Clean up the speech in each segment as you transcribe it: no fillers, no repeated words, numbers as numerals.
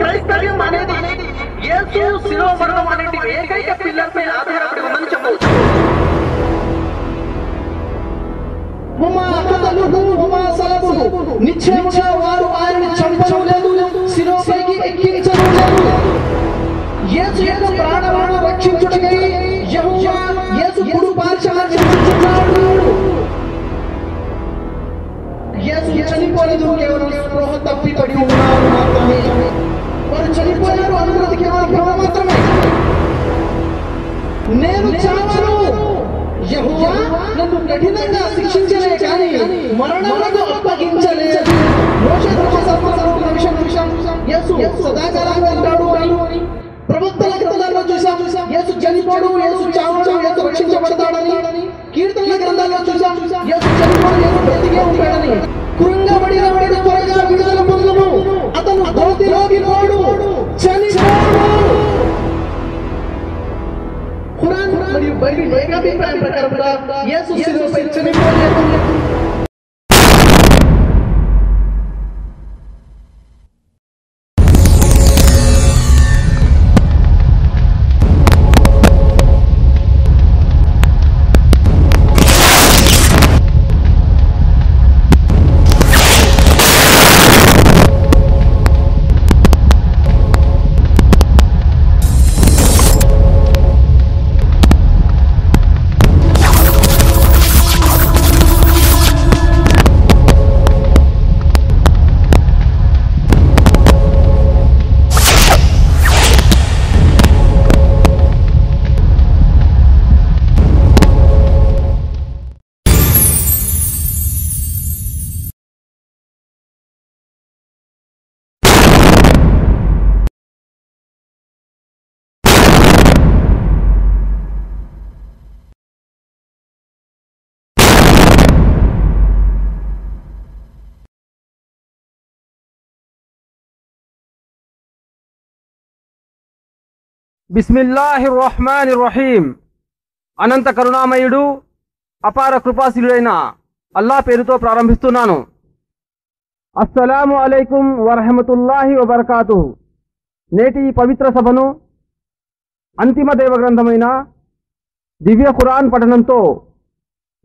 క్రైస్తవ్యం అనేది యేసు శిలువ మరణం అనేది ఏకైక పిల్లర్పై ఆధారపడి ఉందని చెప్పవచ్చు. నిశ్చయముగా వారు ఆయనని చంపలేదు, శిలువపైకి ఎక్కించలేదు. యేసు యొక్క ప్రాణాలను రక్షించుటకై యెహోవా యేసు కుడి పార్శ్వమున నిలుచుచున్నాడు. యేసు చనిపోలేదు, కేవలం స్పృహ తప్పి పడి ఉన్నారు మాత్రమే. వారు చనిపోయారు అనుకున్నది కేవలం భ్రమ మాత్రమే. నేను చావను, యెహోవా నన్ను కఠినంగా శిక్షించలే కానీ మరణమునకు అప్పగించలేదు. మోషే ధర్మశాస్త్రంలో విషయం యేసు సదాకాలంగా ఉంటాడు అని ప్రవక్తల గ్రంథాల్లో చూసాం. యేసు చనిపోడు, యేసు చావడు, యేసు రక్షించబడతాడని. కీర్తనల గ్రంథాల్లో చూసాం యేసు చనిపోడు, యేసు బ్రతికే ఉంటాడని. కృంగబడిన వాడిని త్వరగా విడుదల పొందుము, అతను గోతిలోకి పోడు, చనిపోడు. ఖురాన్ మరియు బైబిల్ ఏకాభిప్రాయం ప్రకారంగా యేసు శిలువపై చనిపోలేదు. బిస్మిల్లాహిర్ రహ్మానిర్ రహీం. అనంత కరుణామయుడు అపార కృపాశీలుడైన అల్లా పేరుతో ప్రారంభిస్తున్నాను. అస్సలాము అలైకుం వరహమతుల్లాహి వబర్కాతుహు. నేటి ఈ పవిత్ర సభను అంతిమ దైవ గ్రంథమైన దివ్య ఖురాన్ పఠనంతో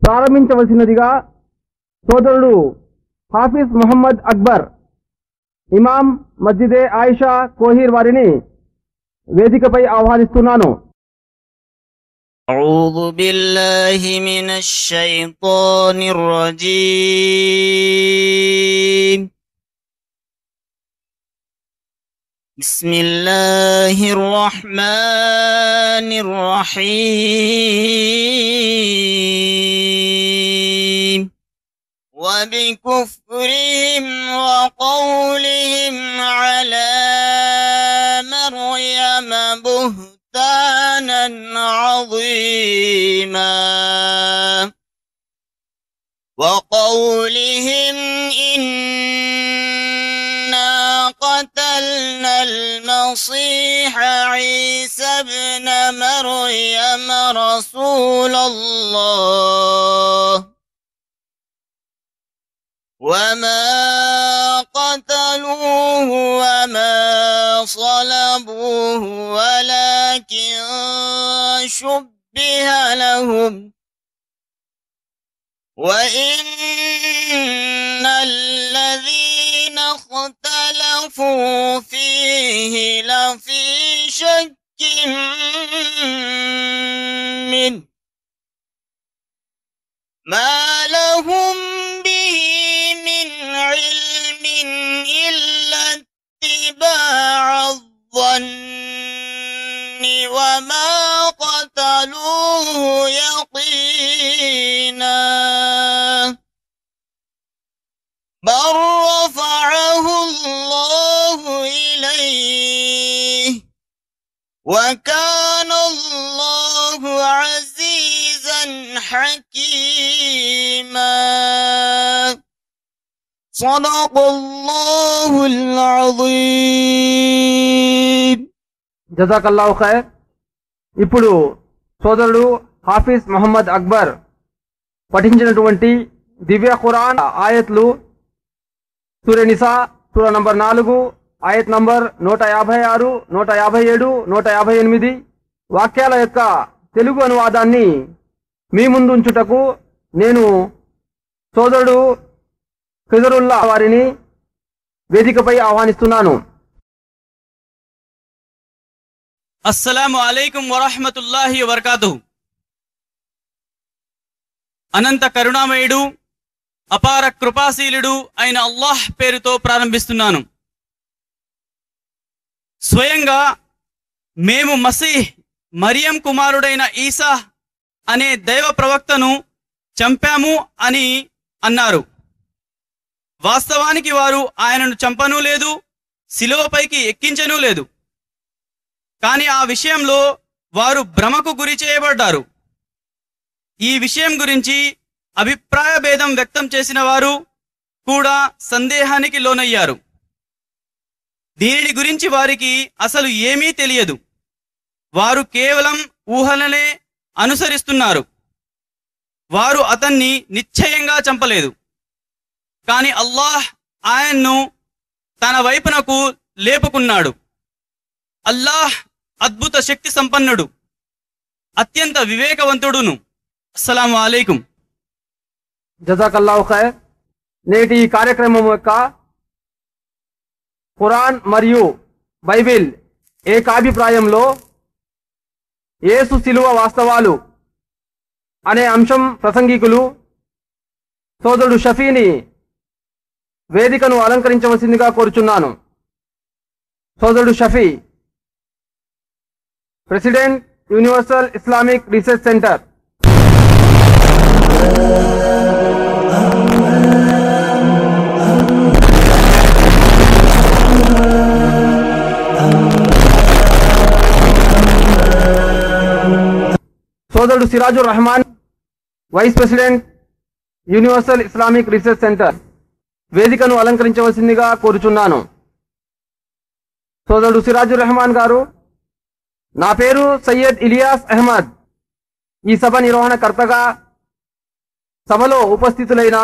ప్రారంభించవలసినదిగా సోదరుడు హాఫీజ్ మొహమ్మద్ అక్బర్, ఇమాం మస్జిదే ఆయిషా కోహీర్ వారిని వేదికపై ఆహ్వానిస్తున్నాను. أعوذ بالله من الشيطان الرجيم. بسم الله الرحمن الرحيم. وبكفرهم وقولهم على مريم بهتانا عظيما وقولهم إنا قتلنا المسيح عيسى ابن مريم رسول الله وما قتلوه وما صلبوه ولكن شبه لهم وإن الذين اختلفوا فيه لفي شك منه ما لهم به من علم إلا اتباع الظن وما قتلوه يقينا بل رفعه الله إليه وكان الله عزيزا حكيما صدق الله العظيم. జజాకల్లాహు ఖైర్. ఇప్పుడు సోదరుడు హాఫీజ్ మొహమ్మద్ అక్బర్ పఠించినటువంటి దివ్య ఖురాన్ ఆయత్లు సూర నిసా సూర నంబర్ 4, ఆయత్ నంబర్ 156, 157, 158 వాక్యాల యొక్క తెలుగు అనువాదాన్ని మీ ముందు ఉంచుటకు నేను సోదరుడు ఖిజరుల్లా వారిని వేదికపై ఆహ్వానిస్తున్నాను. అస్సలాము అలైకుం వరహ్మతుల్లాహి వబర్కాతుహు. అనంత కరుణామయుడు అపార కృపాశీలుడు అయిన అల్లాహ్ పేరుతో ప్రారంభిస్తున్నాను. స్వయంగా మేము మసీహ్ మరియం కుమారుడైన ఈసా అనే దైవ ప్రవక్తను చంపాము అని అన్నారు. వాస్తవానికి వారు ఆయనను చంపనూ లేదు, శిలువపైకి ఎక్కించనూ లేదు. కానీ ఆ విషయంలో వారు భ్రమకు గురి చేయబడ్డారు. ఈ విషయం గురించి అభిప్రాయ భేదం వ్యక్తం చేసిన వారు కూడా సందేహానికి లోనయ్యారు. దీనిని గురించి వారికి అసలు ఏమీ తెలియదు. వారు కేవలం ఊహలనే అనుసరిస్తున్నారు. వారు అతన్ని నిశ్చయంగా చంపలేదు. కానీ అల్లాహ్ ఆయన్ను తన వైపునకు లేపుకున్నాడు. అల్లాహ్ అద్భుత శక్తి సంపన్నుడు, అత్యంత వివేకవంతుడును. అస్సలాము అలైకుం. జజాకల్లాహు ఖైర్. నేటి ఈ కార్యక్రమం యొక్క ఖురాన్ మరియు బైబిల్ ఏకాభిప్రాయంలో యేసు శిలువ వాస్తవాలు అనే అంశం ప్రసంగికులు సోదరుడు షఫీని వేదికను అలంకరించవలసిందిగా కోరుచున్నాను. సోదరుడు Shafi, president universal Islamic research centre. సోదరుడు Sirajur Rahman, vice president universal Islamic research centre, వేదికను అలంకరించవలసిందిగా కోరుచున్నాను. సోదరుడు సిరాజుర్ రహమాన్ గారు, నా పేరు సయ్యద్ ఇలియాస్ అహ్మద్. ఈ సభ నిర్వహణకర్తగా సభలో ఉపస్థితులైన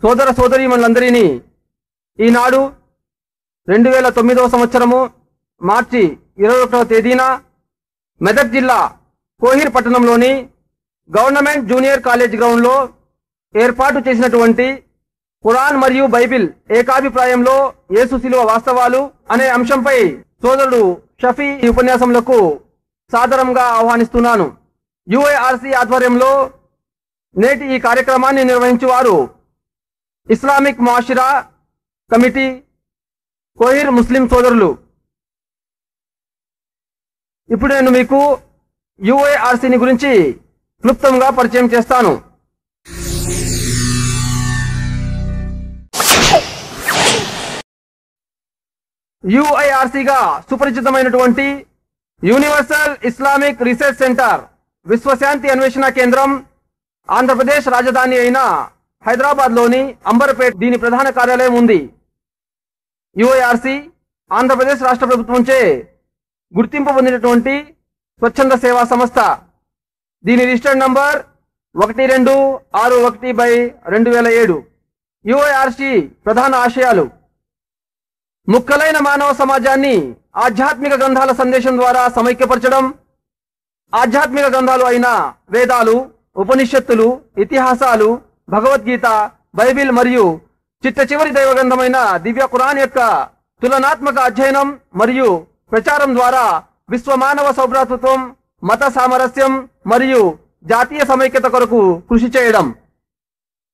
సోదర సోదరీమణులందరినీ ఈనాడు 2009 సంవత్సరము మార్చి 21వ తేదీన మెదక్ జిల్లా కోహిర్ పట్టణంలోని గవర్నమెంట్ జూనియర్ కాలేజ్ గ్రౌండ్లో ఏర్పాటు చేసినటువంటి ఖురాన్ మరియు బైబిల్ ఏకాభిప్రాయంలో యేసు శిలువ వాస్తవాలు అనే అంశంపై సోదరుడు షఫీ ఈ ఉపన్యాసంలకు సాదరంగా ఆహ్వానిస్తున్నాను. యుఐఆర్సి ఆధ్వర్యంలో నేటి ఈ కార్యక్రమాన్ని నిర్వహించువారు ఇస్లామిక్ ముఆషిరా కమిటీ కోహిర్ ముస్లిం సోదరులు. ఇప్పుడు నేను మీకు యుఐఆర్సిని గురించి క్లుప్తంగా పరిచయం చేస్తాను. యుఐఆర్సిగా సుపరిచితమైనటువంటి యూనివర్సల్ ఇస్లామిక్ రీసెర్చ్ సెంటర్ విశ్వశాంతి అన్వేషణ కేంద్రం ఆంధ్రప్రదేశ్ రాజధాని అయిన హైదరాబాద్లోని అంబర్పేట్ దీని ప్రధాన కార్యాలయం ఉంది. యుఐఆర్సి ఆంధ్రప్రదేశ్ రాష్ట్ర ప్రభుత్వంచే గుర్తింపు పొందినటువంటి స్వచ్ఛంద సేవా సంస్థ. దీని రిజిస్టర్డ్ నంబర్ 1261/2007. యుఐఆర్సి ప్రధాన ఆశయాలు: ముక్కలైన మానవ సమాజాన్ని ఆధ్యాత్మిక గ్రంథాల సందేశం ద్వారా సమైక్యపరచడం, ఆధ్యాత్మిక గ్రంథాలు అయిన వేదాలు, ఉపనిషత్తులు, ఇతిహాసాలు, భగవద్గీత, బైబిల్ మరియు చిట్ట చివరి దైవ గ్రంథమైన దివ్య ఖురాన్ యొక్క తులనాత్మక అధ్యయనం మరియు ప్రచారం ద్వారా విశ్వ మానవ సౌభ్రాతృత్వం, మత సామరస్యం మరియు జాతీయ సమైక్యత కొరకు కృషి చేయడం.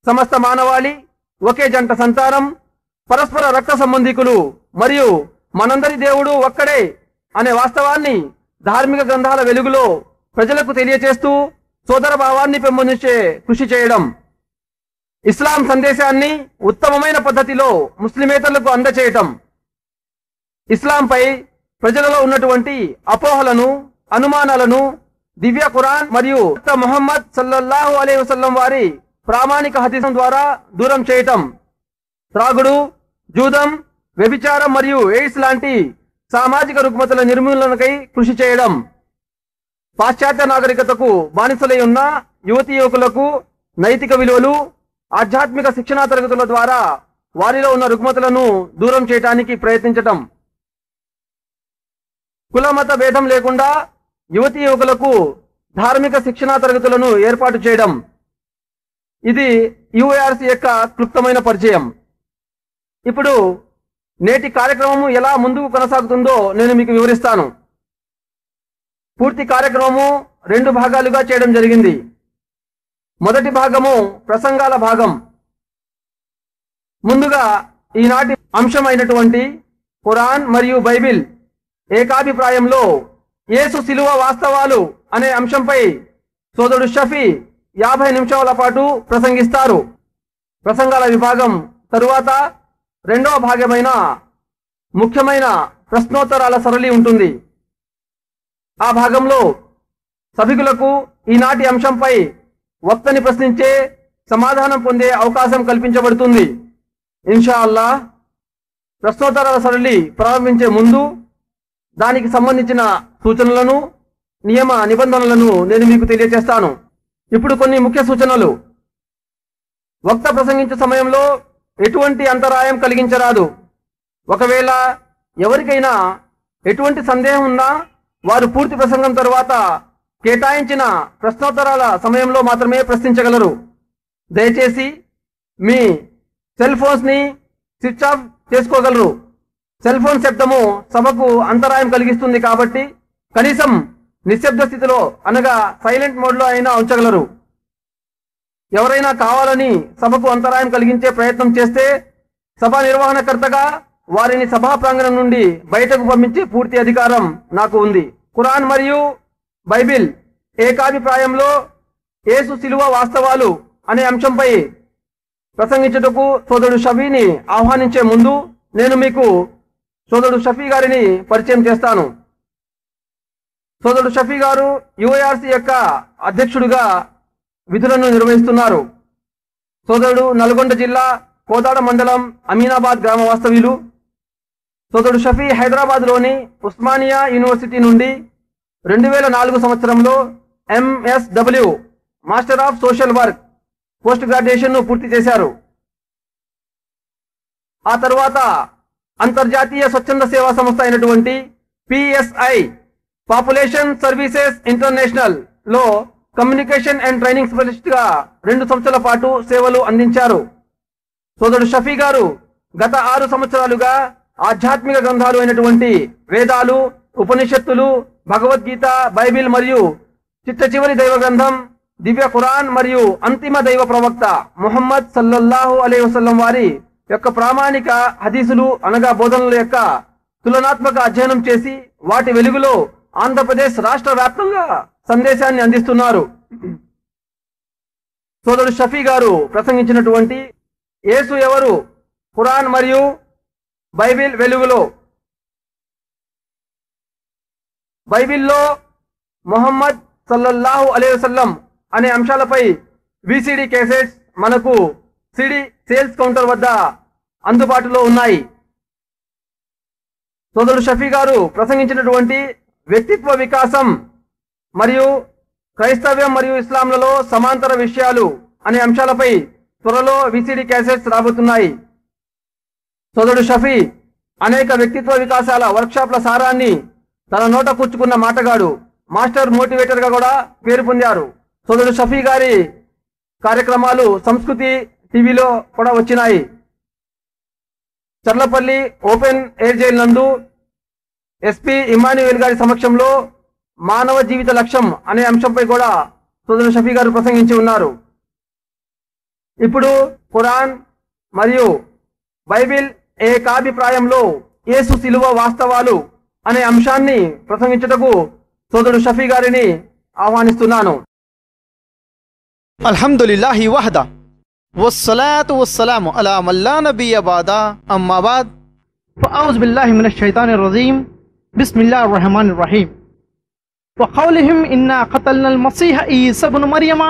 సమస్త మానవాళి ఒకే జంట సంతానం, పరస్పర రక్త సంబంధికులు మరియు మనందరి దేవుడు ఒక్కడే అనే వాస్తవాన్ని ధార్మిక గ్రంథాల వెలుగులో ప్రజలకు తెలియచేస్తూ సోదర భావాన్ని పెంపొందించే కృషి చేయడం. ఇస్లాం సందేశాన్ని ఉత్తమమైన పద్ధతిలో ముస్లిమేతరులకు అందచేయటం. ఇస్లాంపై ప్రజలలో ఉన్నటువంటి అపోహలను, అనుమానాలను దివ్య ఖురాన్ మరియు ముహమ్మద్ సల్లల్లాహు అలైహి వసల్లం వారి ప్రామాణిక హదీస్ ద్వారా దూరం చేయటం. త్రాగుడు, జూదం, వ్యభిచారం మరియు ఎయిడ్స్ లాంటి సామాజిక రుగ్మతల నిర్మూలనకై కృషి చేయడం. పాశ్చాత్య నాగరికతకు బానిసలై ఉన్న యువతీ యువకులకు నైతిక విలువలు, ఆధ్యాత్మిక శిక్షణా తరగతుల ద్వారా వారిలో ఉన్న రుగ్మతలను దూరం చేయడానికి ప్రయత్నించటం, కులమత భేదం లేకుండా యువతీ యువకులకు ధార్మిక శిక్షణా తరగతులను ఏర్పాటు చేయడం, ఇది యుఐఆర్సి యొక్క క్లుప్తమైన పరిచయం. ఇప్పుడు నేటి కార్యక్రమము ఎలా ముందుకు కొనసాగుతుందో నేను మీకు వివరిస్తాను. పూర్తి కార్యక్రమము 2 భాగాలుగా చేయడం జరిగింది. మొదటి భాగము ప్రసంగాల భాగం. ముందుగా ఈనాటి అంశం అయినటువంటి ఖురాన్ మరియు బైబిల్ ఏకాభిప్రాయంలో యేసు శిలువ వాస్తవాలు అనే అంశంపై సోదరుడు షఫీ 50 నిమిషాల పాటు ప్రసంగిస్తారు. ప్రసంగాల విభాగం తరువాత రెండవ భాగమైన ముఖ్యమైన ప్రశ్నోత్తరాల సరళి ఉంటుంది. ఆ భాగంలో సభికులకు ఈనాటి అంశంపై వక్తని ప్రశ్నించే, సమాధానం పొందే అవకాశం కల్పించబడుతుంది. ఇన్షా అల్లాహ్. ప్రశ్నోత్తరాల సరళి ప్రారంభించే ముందు దానికి సంబంధించిన సూచనలను, నియమ నిబంధనలను నేను మీకు తెలియజేస్తాను. ఇప్పుడు కొన్ని ముఖ్య సూచనలు. వక్త ప్రసంగించే సమయంలో ఎటువంటి అంతరాయం కలిగించరాదు. ఒకవేళ ఎవరికైనా ఎటువంటి సందేహం ఉన్నా వారు పూర్తి ప్రసంగం తరువాత కేటాయించిన ప్రశ్నోత్తరాల సమయంలో మాత్రమే ప్రశ్నించగలరు. దయచేసి మీ సెల్ ఫోన్స్ని స్విచ్ ఆఫ్ చేసుకోగలరు. సెల్ ఫోన్ శబ్దము సభకు అంతరాయం కలిగిస్తుంది కాబట్టి కనీసం నిశ్శబ్ద స్థితిలో అనగా సైలెంట్ మోడ్లో అయినా ఉంచగలరు. ఎవరైనా కావాలని సభకు అంతరాయం కలిగించే ప్రయత్నం చేస్తే సభ నిర్వహణకర్తగా వారిని సభా ప్రాంగణం నుండి బయటకు పంపించే పూర్తి అధికారం నాకు ఉంది. ఖురాన్ మరియు బైబిల్ ఏకాభిప్రాయంలో యేసు శిలువ వాస్తవాలు అనే అంశంపై ప్రసంగించుటకు సోదరుడు షఫీని ఆహ్వానించే ముందు నేను మీకు సోదరుడు షఫీ గారిని పరిచయం చేస్తాను. సోదరుడు షఫీ గారు యుఐఆర్సి యొక్క అధ్యక్షుడిగా విధులను నిర్వహిస్తున్నారు. సోదరుడు నల్గొండ జిల్లా కోదాడ మండలం అమీనాబాద్ గ్రామ వాస్తవ్యులు. సోదరుడు షఫీ హైదరాబాద్లోని ఉస్మానియా యూనివర్సిటీ నుండి 2004 సంవత్సరంలో MSW master of social work post గ్రాడ్యుయేషన్ను పూర్తి చేశారు. ఆ తర్వాత అంతర్జాతీయ స్వచ్ఛంద సేవా సంస్థ అయినటువంటి PSI పాపులేషన్ సర్వీసెస్ ఇంటర్నేషనల్ లో కమ్యూనికేషన్ అండ్ ట్రైనింగ్ స్పెషలిస్ట్ గా 2 సంవత్సరాల పాటు సేవలు అందించారు. సోదరుడు షఫీ గారు గత 6 సంవత్సరాలుగా ఆధ్యాత్మిక గ్రంథాలు అయినటువంటి వేదాలు, ఉపనిషత్తులు, భగవద్గీత, బైబిల్ మరియు చిట్ట చివరి దైవ గ్రంథం దివ్య ఖురాన్ మరియు అంతిమ దైవ ప్రవక్త ముహమ్మద్ సల్లల్లాహు అలైహి వసల్లం వారి యొక్క ప్రామాణిక హదీసులు అనగా బోధనల యొక్క తులనాత్మక అధ్యయనం చేసి వాటి వెలుగులో ఆంధ్రప్రదేశ్ రాష్ట్ర వ్యాప్తంగా సందేశాన్ని అందిస్తున్నారు. సోదరుడు షఫీ గారు ప్రసంగించినటువంటి యేసు ఎవరు, ఖురాన్ మరియు బైబిల్ వెలుగులో. బైబిల్లో మొహమ్మద్ సల్లల్లాహు అలైహి వసల్లం అనే అంశాలపై VCD కేసెట్స్ మనకు CD సేల్స్ కౌంటర్ వద్ద అందుబాటులో ఉన్నాయి. సోదరుడు షఫీ గారు ప్రసంగించినటువంటి వ్యక్తిత్వ వికాసం మరియు క్రైస్తవ్యం మరియు ఇస్లాంలలో సమాంతర విషయాలు అనే అంశాలపై త్వరలో VCD క్యాసెట్స్ రాబోతున్నాయి. సోదరుడు షఫీ అనేక వ్యక్తిత్వ వికాసాల వర్క్షాప్ల సారాన్ని తన నోట కూర్చుకున్న మాటగాడు, మాస్టర్ మోటివేటర్ గా కూడా పేరు పొందారు. సోదరుడు షఫీ గారి కార్యక్రమాలు సంస్కృతి టీవీలో కూడా వచ్చినాయి. చర్లపల్లి ఓపెన్ ఎయిర్ జైల్ నందు SP ఇమాన్యుయల్ గారి సమక్షంలో మానవ జీవిత లక్ష్యం అనే అంశంపై కూడా సోదరుడు షఫీ గారు ప్రసంగించి ఉన్నారు. ఇప్పుడు ఖురాన్ మరియు బైబిల్ ఏకాభిప్రాయంలో యేసు శిలువ వాస్తవాలు అనే అంశాన్ని ప్రసంగించుటకు సోదరుడు షఫీ గారిని ఆహ్వానిస్తున్నాను. అల్హమ్దులిల్లాహి వహదా వస్సలాతు వస్సలాము అలా మల్లా నబియ్య బాదా అమ్మా బాద్ ఫఅఊజు బిల్లాహి మినష్ షైతానిర్ రజీం బిస్మిల్లాహిర్ రహమానిర్ రహీం వఖౌలిహిం ఇన్నా ఖతల్నల్ మసీహ ఈసా ఇబ్ను మర్యమ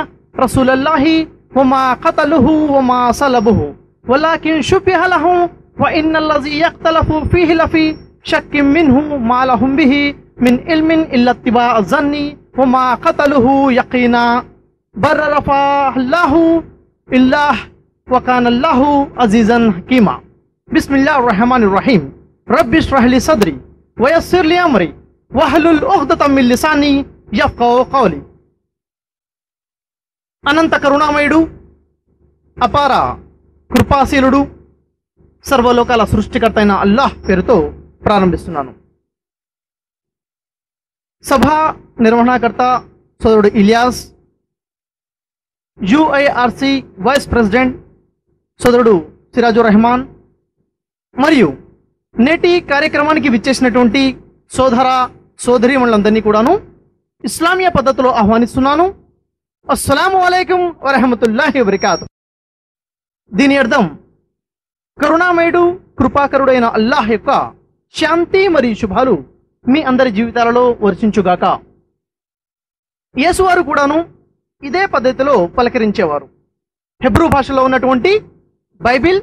రసూలల్లాహి వమా ఖతలుహు వమా సలబుహు వలాకిన్ షుబిహ లహు వఇన్నల్లజీ యఖ్తలఫు ఫీహి లఫీ షక్కిన్ మిన్హు మా లహుం బిహి మిన్ ఇల్మిన్ ఇల్లా ఇత్తిబాఅ ظన్ని వమా ఖతలుహు యకీనా బర్ రఫఅహు అల్లాహు ఇల్లాహ్ وكان الله عزيزا حكيما. بسم الله الرحمن الرحيم. رب اشرح لي صدري ويسر لي امري واحلل عقدة من لساني يفقهوا قولي. అనంత కరుణామయుడు, అపార కృపాశీలుడు, సర్వలోకాల సృష్టికర్త అయిన అల్లాహ్ పేరుతో ప్రారంభిస్తున్నాను. సభా నిర్వహణకర్త సోదరుడు ఇలియాస్, యుఐఆర్సి వైస్ ప్రెసిడెంట్ సోదరుడు సిరాజుర్ రెహమాన్, మరియు నేటి కార్యక్రమానికి విచ్చేసినటువంటి సోదర సోదరీమణులందరినీ కూడాను ఇస్లామీయ పద్ధతిలో ఆహ్వానిస్తున్నాను. అస్సలాము అలైకుం వరహమతుల్లాహి వబరకాతుహు. దీని అర్థం కరుణామయుడు కృపాకరుడైన అల్లాహ్ యొక్క శాంతి మరియు శుభాలు మీ అందరి జీవితాలలో వర్షించుగాక. యేసువారు కూడాను ఇదే పద్ధతిలో పలకరించేవారు. హెబ్రూ భాషలో ఉన్నటువంటి బైబిల్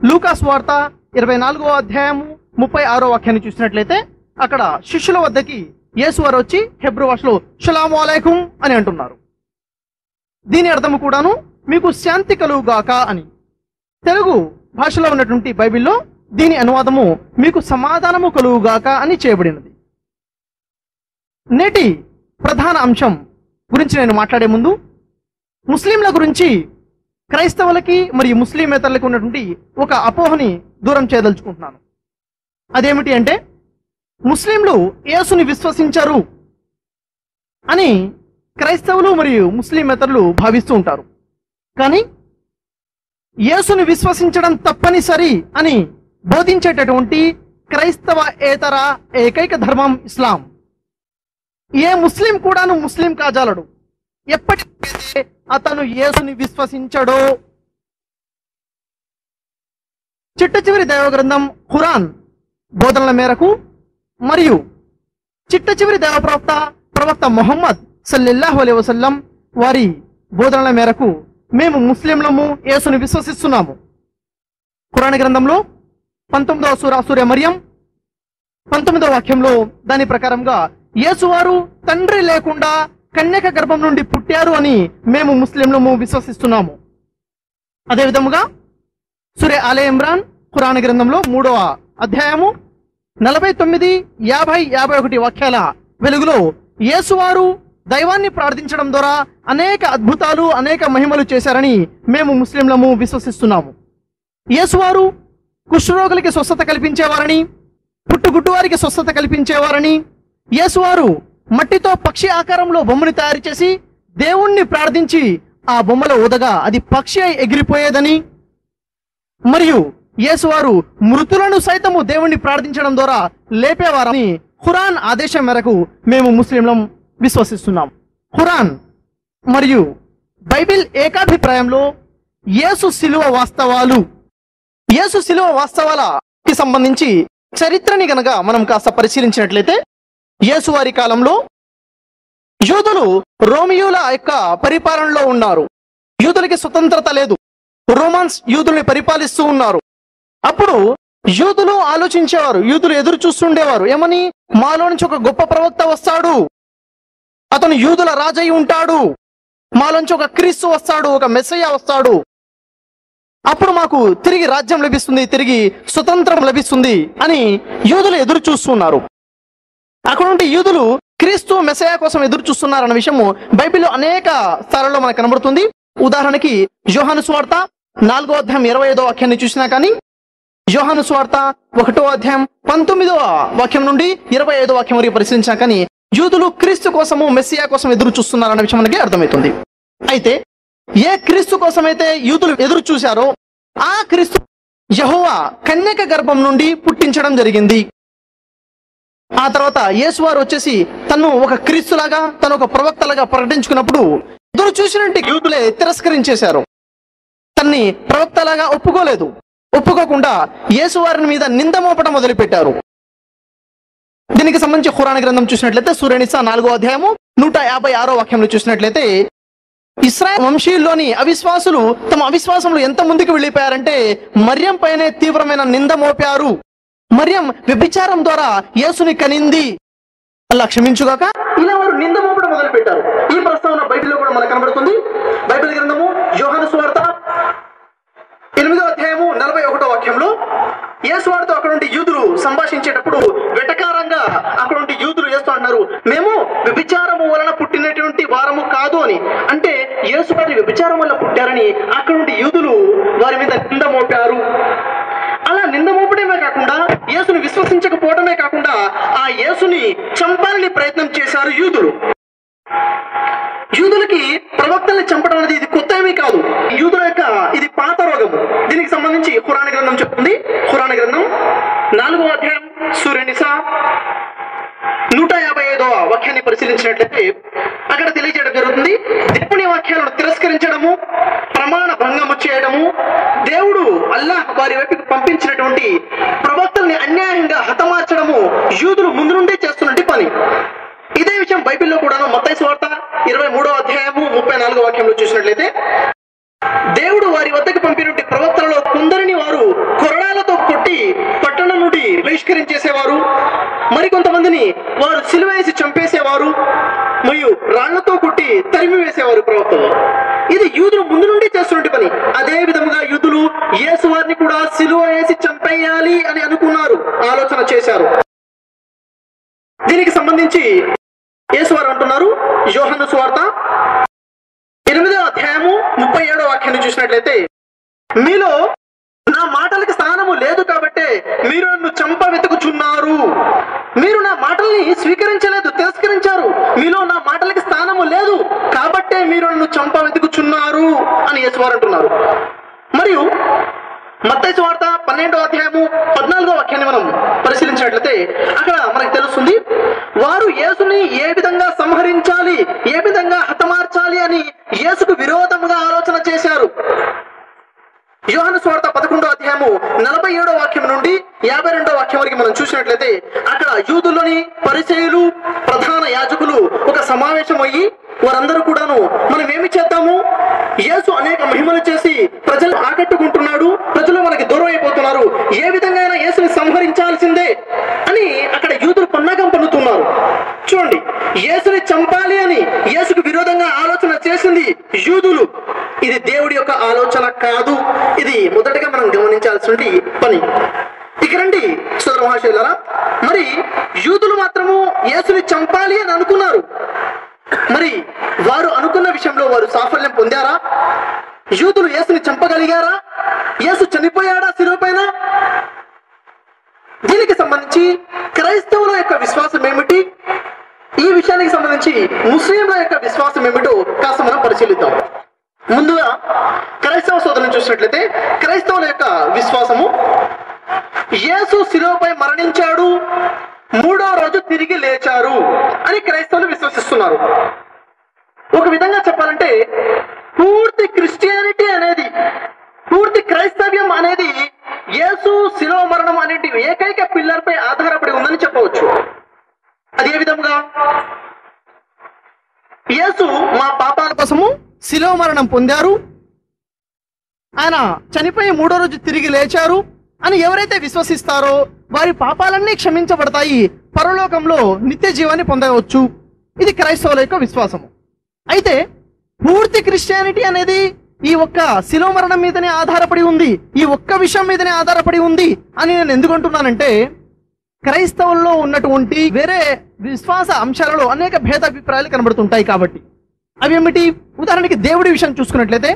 లూకాస్ వార్త 24వ అధ్యాయము 36వ వాక్యాన్ని చూసినట్లయితే అక్కడ శిష్యుల వద్దకి యేసువారు వచ్చి హెబ్రూ భాషలో షలాము అలైకుం అని అంటున్నారు. దీని అర్థము కూడాను మీకు శాంతి కలుగుగాక అని. తెలుగు భాషలో ఉన్నటువంటి బైబిల్లో దీని అనువాదము మీకు సమాధానము కలుగుగాక అని చేయబడినది. నేటి ప్రధాన అంశం గురించి నేను మాట్లాడే ముందు ముస్లింల గురించి క్రైస్తవులకి మరియు ముస్లిమేతరులకు ఉన్నటువంటి ఒక అపోహని దూరం చేయదలుచుకుంటున్నాను. అదేమిటి అంటే ముస్లింలు యేసుని విశ్వసించరు అని క్రైస్తవులు మరియు ముస్లిమేతరులు భావిస్తూ ఉంటారు. కానీ యేసుని విశ్వసించడం తప్పనిసరి అని బోధించేటటువంటి క్రైస్తవ ఏతర ఏకైక ధర్మం ఇస్లాం. ఏ ముస్లిం కూడాను ముస్లిం కాజాలడు ఎప్పటికైతే అతను యేసుని విశ్వసించడో. చిట్ట చివరి దైవ గ్రంథం ఖురాన్ బోధనల మేరకు మరియు చిట్ట చివరి దైవ ప్రవక్త ముహమ్మద్ సల్లల్లాహు అలైహి వసల్లం వారి బోధనల మేరకు మేము ముస్లింలము యేసుని విశ్వసిస్తున్నాము. ఖురాన్ గ్రంథంలో 19వ సూర మరియం 19వ వాక్యంలో దాని ప్రకారంగా యేసువారు తండ్రి లేకుండా కన్యక గర్భం నుండి పుట్టారు అని మేము ముస్లింలము విశ్వసిస్తున్నాము. అదేవిధముగా సూరే ఆలే ఇమ్రాన్ ఖురాన్ గ్రంథంలో 3వ అధ్యాయము 49, 50, 51 వాక్యాల వెలుగులో యేసువారు దైవాన్ని ప్రార్థించడం ద్వారా అనేక అద్భుతాలు అనేక మహిమలు చేశారని మేము ముస్లింలము విశ్వసిస్తున్నాము. యేసువారు కుష్ఠరోగులకి స్వస్థత కల్పించేవారని, పుట్టుగుట్టు వారికి స్వస్థత కల్పించేవారని, యేసువారు మట్టితో పక్షి ఆకారంలో బొమ్మని తయారు చేసి దేవుణ్ణి ప్రార్థించి ఆ బొమ్మలో ఊదగా అది పక్షి అయి ఎగిరిపోయేదని, మరియు యేసువారు మృతులను సైతము దేవుణ్ణి ప్రార్థించడం ద్వారా లేపేవారని ఖురాన్ ఆదేశం మేరకు మేము ముస్లింలం విశ్వసిస్తున్నాం. ఖురాన్ మరియు బైబిల్ ఏకాభిప్రాయంలో యేసు శిలువ వాస్తవాలకి సంబంధించి చరిత్రని గనక మనం కాస్త పరిశీలించినట్లయితే యేసువారి కాలంలో యూదులు రోమియోల యొక్క పరిపాలనలో ఉన్నారు. యూదులకి స్వతంత్రత లేదు. రోమన్స్ యూదుల్ని పరిపాలిస్తూ ఉన్నారు. అప్పుడు యూదులు ఆలోచించేవారు, యూదులు ఎదురు చూస్తుండేవారు. ఏమని? మాలో నుంచి ఒక గొప్ప ప్రవక్త వస్తాడు, అతను యూదుల రాజై ఉంటాడు, మాలోంచి ఒక క్రీస్తు వస్తాడు, ఒక మెస్సయ్య వస్తాడు, అప్పుడు మాకు తిరిగి రాజ్యం లభిస్తుంది, తిరిగి స్వతంత్రం లభిస్తుంది అని యూదులు ఎదురు చూస్తున్నారు. అక్కడ నుండి యూదులు క్రీస్తు మెస్సయ్య కోసం ఎదురు చూస్తున్నారన్న విషయము బైబిల్లో అనేక స్థలాల్లో మనకు కనబడుతుంది. ఉదాహరణకి యోహాను సువార్త 4వ అధ్యాయం 25వ వాక్యాన్ని చూసినా కానీ, యోహాను సువార్త 1వ అధ్యాయం 19వ వాక్యం నుండి 25వ వాక్యం వరకు పరిశీలించినా కానీ యూదులు క్రీస్తు కోసము మెస్సియా కోసం ఎదురు చూస్తున్నారన్న విషయం మనకి అర్థమవుతుంది. అయితే ఏ క్రీస్తు కోసమైతే యూదులు ఎదురు చూశారో ఆ క్రీస్తు యెహోవా కన్యక గర్భం నుండి పుట్టించడం జరిగింది. ఆ తర్వాత యేసువారు వచ్చేసి తను ఒక క్రీస్తులాగా, తను ఒక ప్రవక్తలాగా ప్రకటించుకున్నప్పుడు ఎదురు చూసినట్టు యూదులే తిరస్కరించేశారు. తన్ని ప్రవక్తలాగా ఒప్పుకోకుండా యేసువారిని మీద నింద మోపడం మొదలుపెట్టారు. దీనికి సంబంధించి ఖురాన్ గ్రంథం చూసినట్లయితే సూర నిసా 4వ అధ్యాయము 156వ వాక్యంలో చూసినట్లయితే ఇశ్రాయేలు వంశీయుల్లోని అవిశ్వాసులు తమ అవిశ్వాసంలో ఎంత ముందుకు వెళ్ళిపోయారంటే మర్యం పైనే తీవ్రమైన నింద మోపారు. మర్యం వ్యభిచారం ద్వారా యేసుని కనింది, అల్లా క్షమించుగాక, ఇలా వారు నింద మోపడం మొదలు పెట్టారు. ఈ ప్రస్తావన బైబిల్లో కూడా మనకు కనబడుతుంది. బైబిల్ గ్రంథము యోహాను సువార్త పాపం వల్ల పుట్టారని అక్కడ నుండి యూదులు వారి మీద నింద మోపారు. అలా నింద మోపడమే కాకుండా యేసుని విశ్వసించకపోవడమే కాకుండా ఆ యేసుని చంపాలని ప్రయత్నం చేశారు యూదులు. యూదులకి ప్రవక్తల్ని చంపడం అనేది ఇది కొత్త ఏమీ కాదు. యూదుల యొక్క ఇది పాత రోగము. దీనికి సంబంధించి ఖురాన్ గ్రంథం చెప్తుంది. ఖురాన్ గ్రంథం 4వ అధ్యాయం సూర నిసా 155వ వాక్యాన్ని పరిశీలించినట్లయితే అక్కడ తెలియజేయడం జరుగుతుంది. దేవుని వాక్యాలను తిరస్కరించడము, ప్రమాణ భంగము చేయడము, దేవుడు అల్లాహ్ వారి వైపుకి పంపించినటువంటి ప్రవక్తల్ని అన్యాయంగా హతమార్చడము యూదులు ముందు నుండే చేస్తున్నట్టు పని. ఇదే విషయం బైబిల్లో కూడాను మత్తయి సువార్త 23వ అధ్యాయము 34వ వాక్యంలో చూసినట్లయితే దేవుడు వారి వద్దకు పంపినటువంటి ప్రవక్తలలో కొందరిని వారు కొరడాలతో కొట్టి పట్టణం నుండి బహిష్కరించేసేవారు, మరికొంతమందిని వారు సిలువ వేసి చంపేసేవారు, మరియు రాళ్లతో కొట్టి తరిమి వేసేవారు ప్రవక్తలు. ఇది యూదులు ముందు నుండి చేస్తున్నటువంటి పని. అదే విధముగా యూదులు యేసు వారిని కూడా సిలువ వేసి చంపేయాలి అని అనుకున్నారు, ఆలోచన చేశారు. దీనికి సంబంధించి యేసు వారు అంటున్నారు, యోహాను సువార్త 8వ అధ్యాయము 37వ వాక్యాన్ని చూసినట్లయితే, మీలో నా మాటలకి స్థానము లేదు కాబట్టే మీరు నన్ను చంప వెతుకుచున్నారు. మీరు నా మాటల్ని స్వీకరించలేదు, తిరస్కరించారు. మీలో నా మాటలకి స్థానము లేదు కాబట్టే మీరు నన్ను చంప వెతుకుచున్నారు అని యేసు వారు అంటున్నారు. మరియు మత్తయి సువార్త 12వ అధ్యాయము 14వ వాక్యాన్ని మనం పరిశీలించినట్లయితే అక్కడ మనకు తెలుస్తుంది, వారు యేసుని ఏ విధంగా సంహరించాలి, ఏ విధంగా హతమార్చాలి అని యేసుకు విరోధముగా ఆలోచన చేశారు. యోహాను సువార్త 11వ అధ్యాయము 47వ వాక్యం నుండి 52వ వాక్యం వరకు మనం చూసినట్లయితే అక్కడ యూదుల్లోని పరిసయ్యులు, ప్రధాన యాజకులు ఒక సమావేశం అయ్యి వారందరూ కూడాను మనం ఏమి చేద్దాము, యేసు అనేక మహిమలు చేసి ప్రజలు ఆకట్టుకుంటున్నాడు, ప్రజలు మనకి దూరం అయిపోతున్నారు, ఏ విధంగా యేసుని సంహరించాల్సిందే అని అక్కడ యూదులు పన్నాగం పన్నుతున్నారు. చూడండి, యేసుని చంపాలి అని యేసుకు విరోధంగా ఆలోచన చేసింది యూదులు. ఇది దేవుడి యొక్క ఆలోచన కాదు. ఇది మొదటగా మనం గమనించాల్సిన పని. ఇక రండి సోదర మహాశయులారా, మరి యూదులు మాత్రము యేసుని చంపాలి అని అనుకున్నారు. మరి వారు అనుకున్న విషయంలో వారు సాఫల్యం పొందారా? యూదులు యేసుని చంపగలిగారా? యేసు చనిపోయాడా శిలువ పైన? దీనికి సంబంధించి క్రైస్తవుల యొక్క విశ్వాసం ఏమిటి, ఈ విషయానికి సంబంధించి ముస్లింల యొక్క విశ్వాసం ఏమిటో కాస్త మనం పరిశీలిద్దాం. ముందుగా క్రైస్తవ సోదరులను చూసినట్లయితే క్రైస్తవుల యొక్క విశ్వాసము, యేసు శిలువపై మరణించాడు, 3వ రోజు తిరిగి లేచారు అని క్రైస్తవులు విశ్వసిస్తున్నారు. ఒక విధంగా చెప్పాలంటే పూర్తి క్రిస్టియానిటీ అనేది, పూర్తి క్రైస్తవ్యం అనేది యేసు శిలువ మరణం అనేది ఏకైక పిల్లర్ పై ఆధారపడి ఉందని చెప్పవచ్చు. అది ఏ విధముగా? యేసు మా పాపాల కోసము శిలువ మరణం పొందారు, ఆయన చనిపోయి 3వ రోజు తిరిగి లేచారు అని ఎవరైతే విశ్వసిస్తారో వారి పాపాలన్నీ క్షమించబడతాయి, పరలోకంలో నిత్య జీవాన్ని పొందవచ్చు. ఇది క్రైస్తవుల యొక్క విశ్వాసము. అయితే పూర్తి క్రిస్టియానిటీ అనేది ఈ ఒక్క శిలువ మరణం మీదనే ఆధారపడి ఉంది, ఈ ఒక్క విషయం మీదనే ఆధారపడి ఉంది అని నేను ఎందుకు అంటున్నానంటే, క్రైస్తవుల్లో ఉన్నటువంటి వేరే విశ్వాస అంశాలలో అనేక భేదాభిప్రాయాలు కనబడుతుంటాయి కాబట్టి. అవి ఏమిటి? ఉదాహరణకి దేవుడి విషయం చూసుకున్నట్లయితే,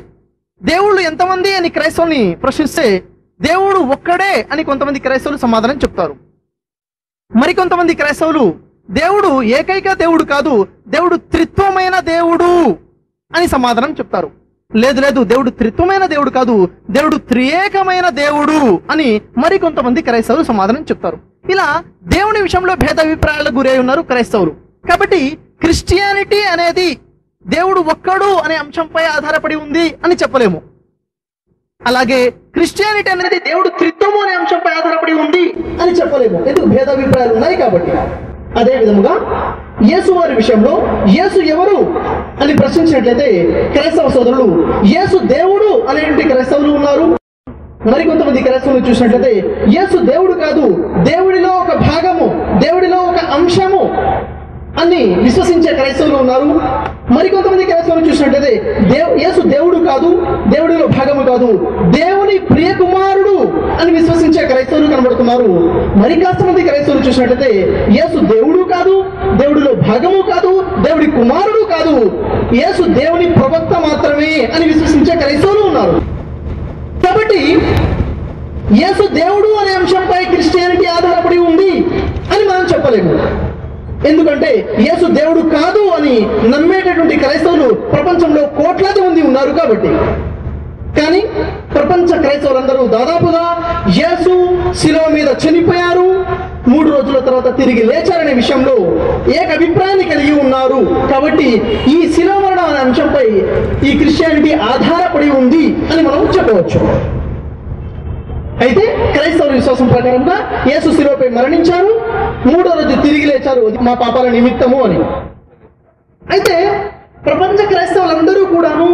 దేవుళ్ళు ఎంతమంది అని క్రైస్తవుల్ని ప్రశ్నిస్తే దేవుడు ఒక్కడే అని కొంతమంది క్రైస్తవులు సమాధానం చెప్తారు. మరికొంతమంది క్రైస్తవులు దేవుడు ఏకైక దేవుడు కాదు, దేవుడు త్రిత్వమైన దేవుడు అని సమాధానం చెప్తారు. లేదు లేదు, దేవుడు త్రిత్వమైన దేవుడు కాదు, దేవుడు త్రియేకమైన దేవుడు అని మరికొంతమంది క్రైస్తవులు సమాధానం చెప్తారు. ఇలా దేవుని విషయంలో భేదాభిప్రాయాలకు గురై ఉన్నారు క్రైస్తవులు. కాబట్టి క్రిస్టియానిటీ అనేది దేవుడు ఒక్కడు అనే అంశంపై ఆధారపడి ఉంది అని చెప్పలేము. అలాగే క్రిస్టియానిటీ అనేది దేవుడు త్రిత్వము అనే అంశంపై ఆధారపడి ఉంది అని చెప్పలేము, ఎందుకు? భేదాభిప్రాయాలు ఉన్నాయి కాబట్టి. అదే విధముగా యేసు వారి విషయంలో యేసు ఎవరు అని ప్రశ్నించినట్లయితే క్రైస్తవ సోదరులు యేసు దేవుడు అనేటువంటి క్రైస్తవులు ఉన్నారు. మరికొంతమంది క్రైస్తవులు చూసినట్లయితే యేసు దేవుడు కాదు, దేవుడిలో ఒక భాగము, దేవుడిలో ఒక అంశము అని విశ్వసించే క్రైస్తవులు ఉన్నారు. మరికొంతమంది క్రైస్తవులు చూసినట్లయితే యేసు దేవుడు కాదు, దేవుడిలో భాగము కాదు, దేవుని ప్రియ కుమారుడు అని విశ్వసించే క్రైస్తవులు కనబడుతున్నారు. మరి కాస్తమంది క్రైస్తవులు చూసినట్లయితే యేసు దేవుడు కాదు, దేవుడిలో భాగము కాదు, దేవుడి కుమారుడు కాదు, యేసు దేవుని ప్రవక్త మాత్రమే అని విశ్వసించే క్రైస్తవులు ఉన్నారు. కాబట్టి యేసు దేవుడు అనే అంశంపై క్రిస్టియానిటీ ఆధారపడి ఉంది అని మనం చెప్పలేము. ఎందుకంటే యేసు దేవుడు కాదు అని నమ్మేటటువంటి క్రైస్తవులు ప్రపంచంలో కోట్లాది మంది ఉన్నారు కాబట్టి. కానీ ప్రపంచ క్రైస్తవులందరూ దాదాపుగా యేసు శిలువ మీద చనిపోయారు, 3 రోజుల తర్వాత తిరిగి లేచారనే విషయంలో ఏక అభిప్రాయాన్ని కలిగి ఉన్నారు. కాబట్టి ఈ శిలువ మరణం అనే అంశంపై ఈ క్రిస్టియానిటీ ఆధారపడి ఉంది అని మనం చెప్పవచ్చు. అయితే క్రైస్తవుల విశ్వాసం ప్రకారంగా యేసు శిలువపై మరణించారు, 3వ రోజు తిరిగి లేచారు మా పాపాల నిమిత్తము అని. అయితే ప్రపంచ క్రైస్తవులందరూ కూడాను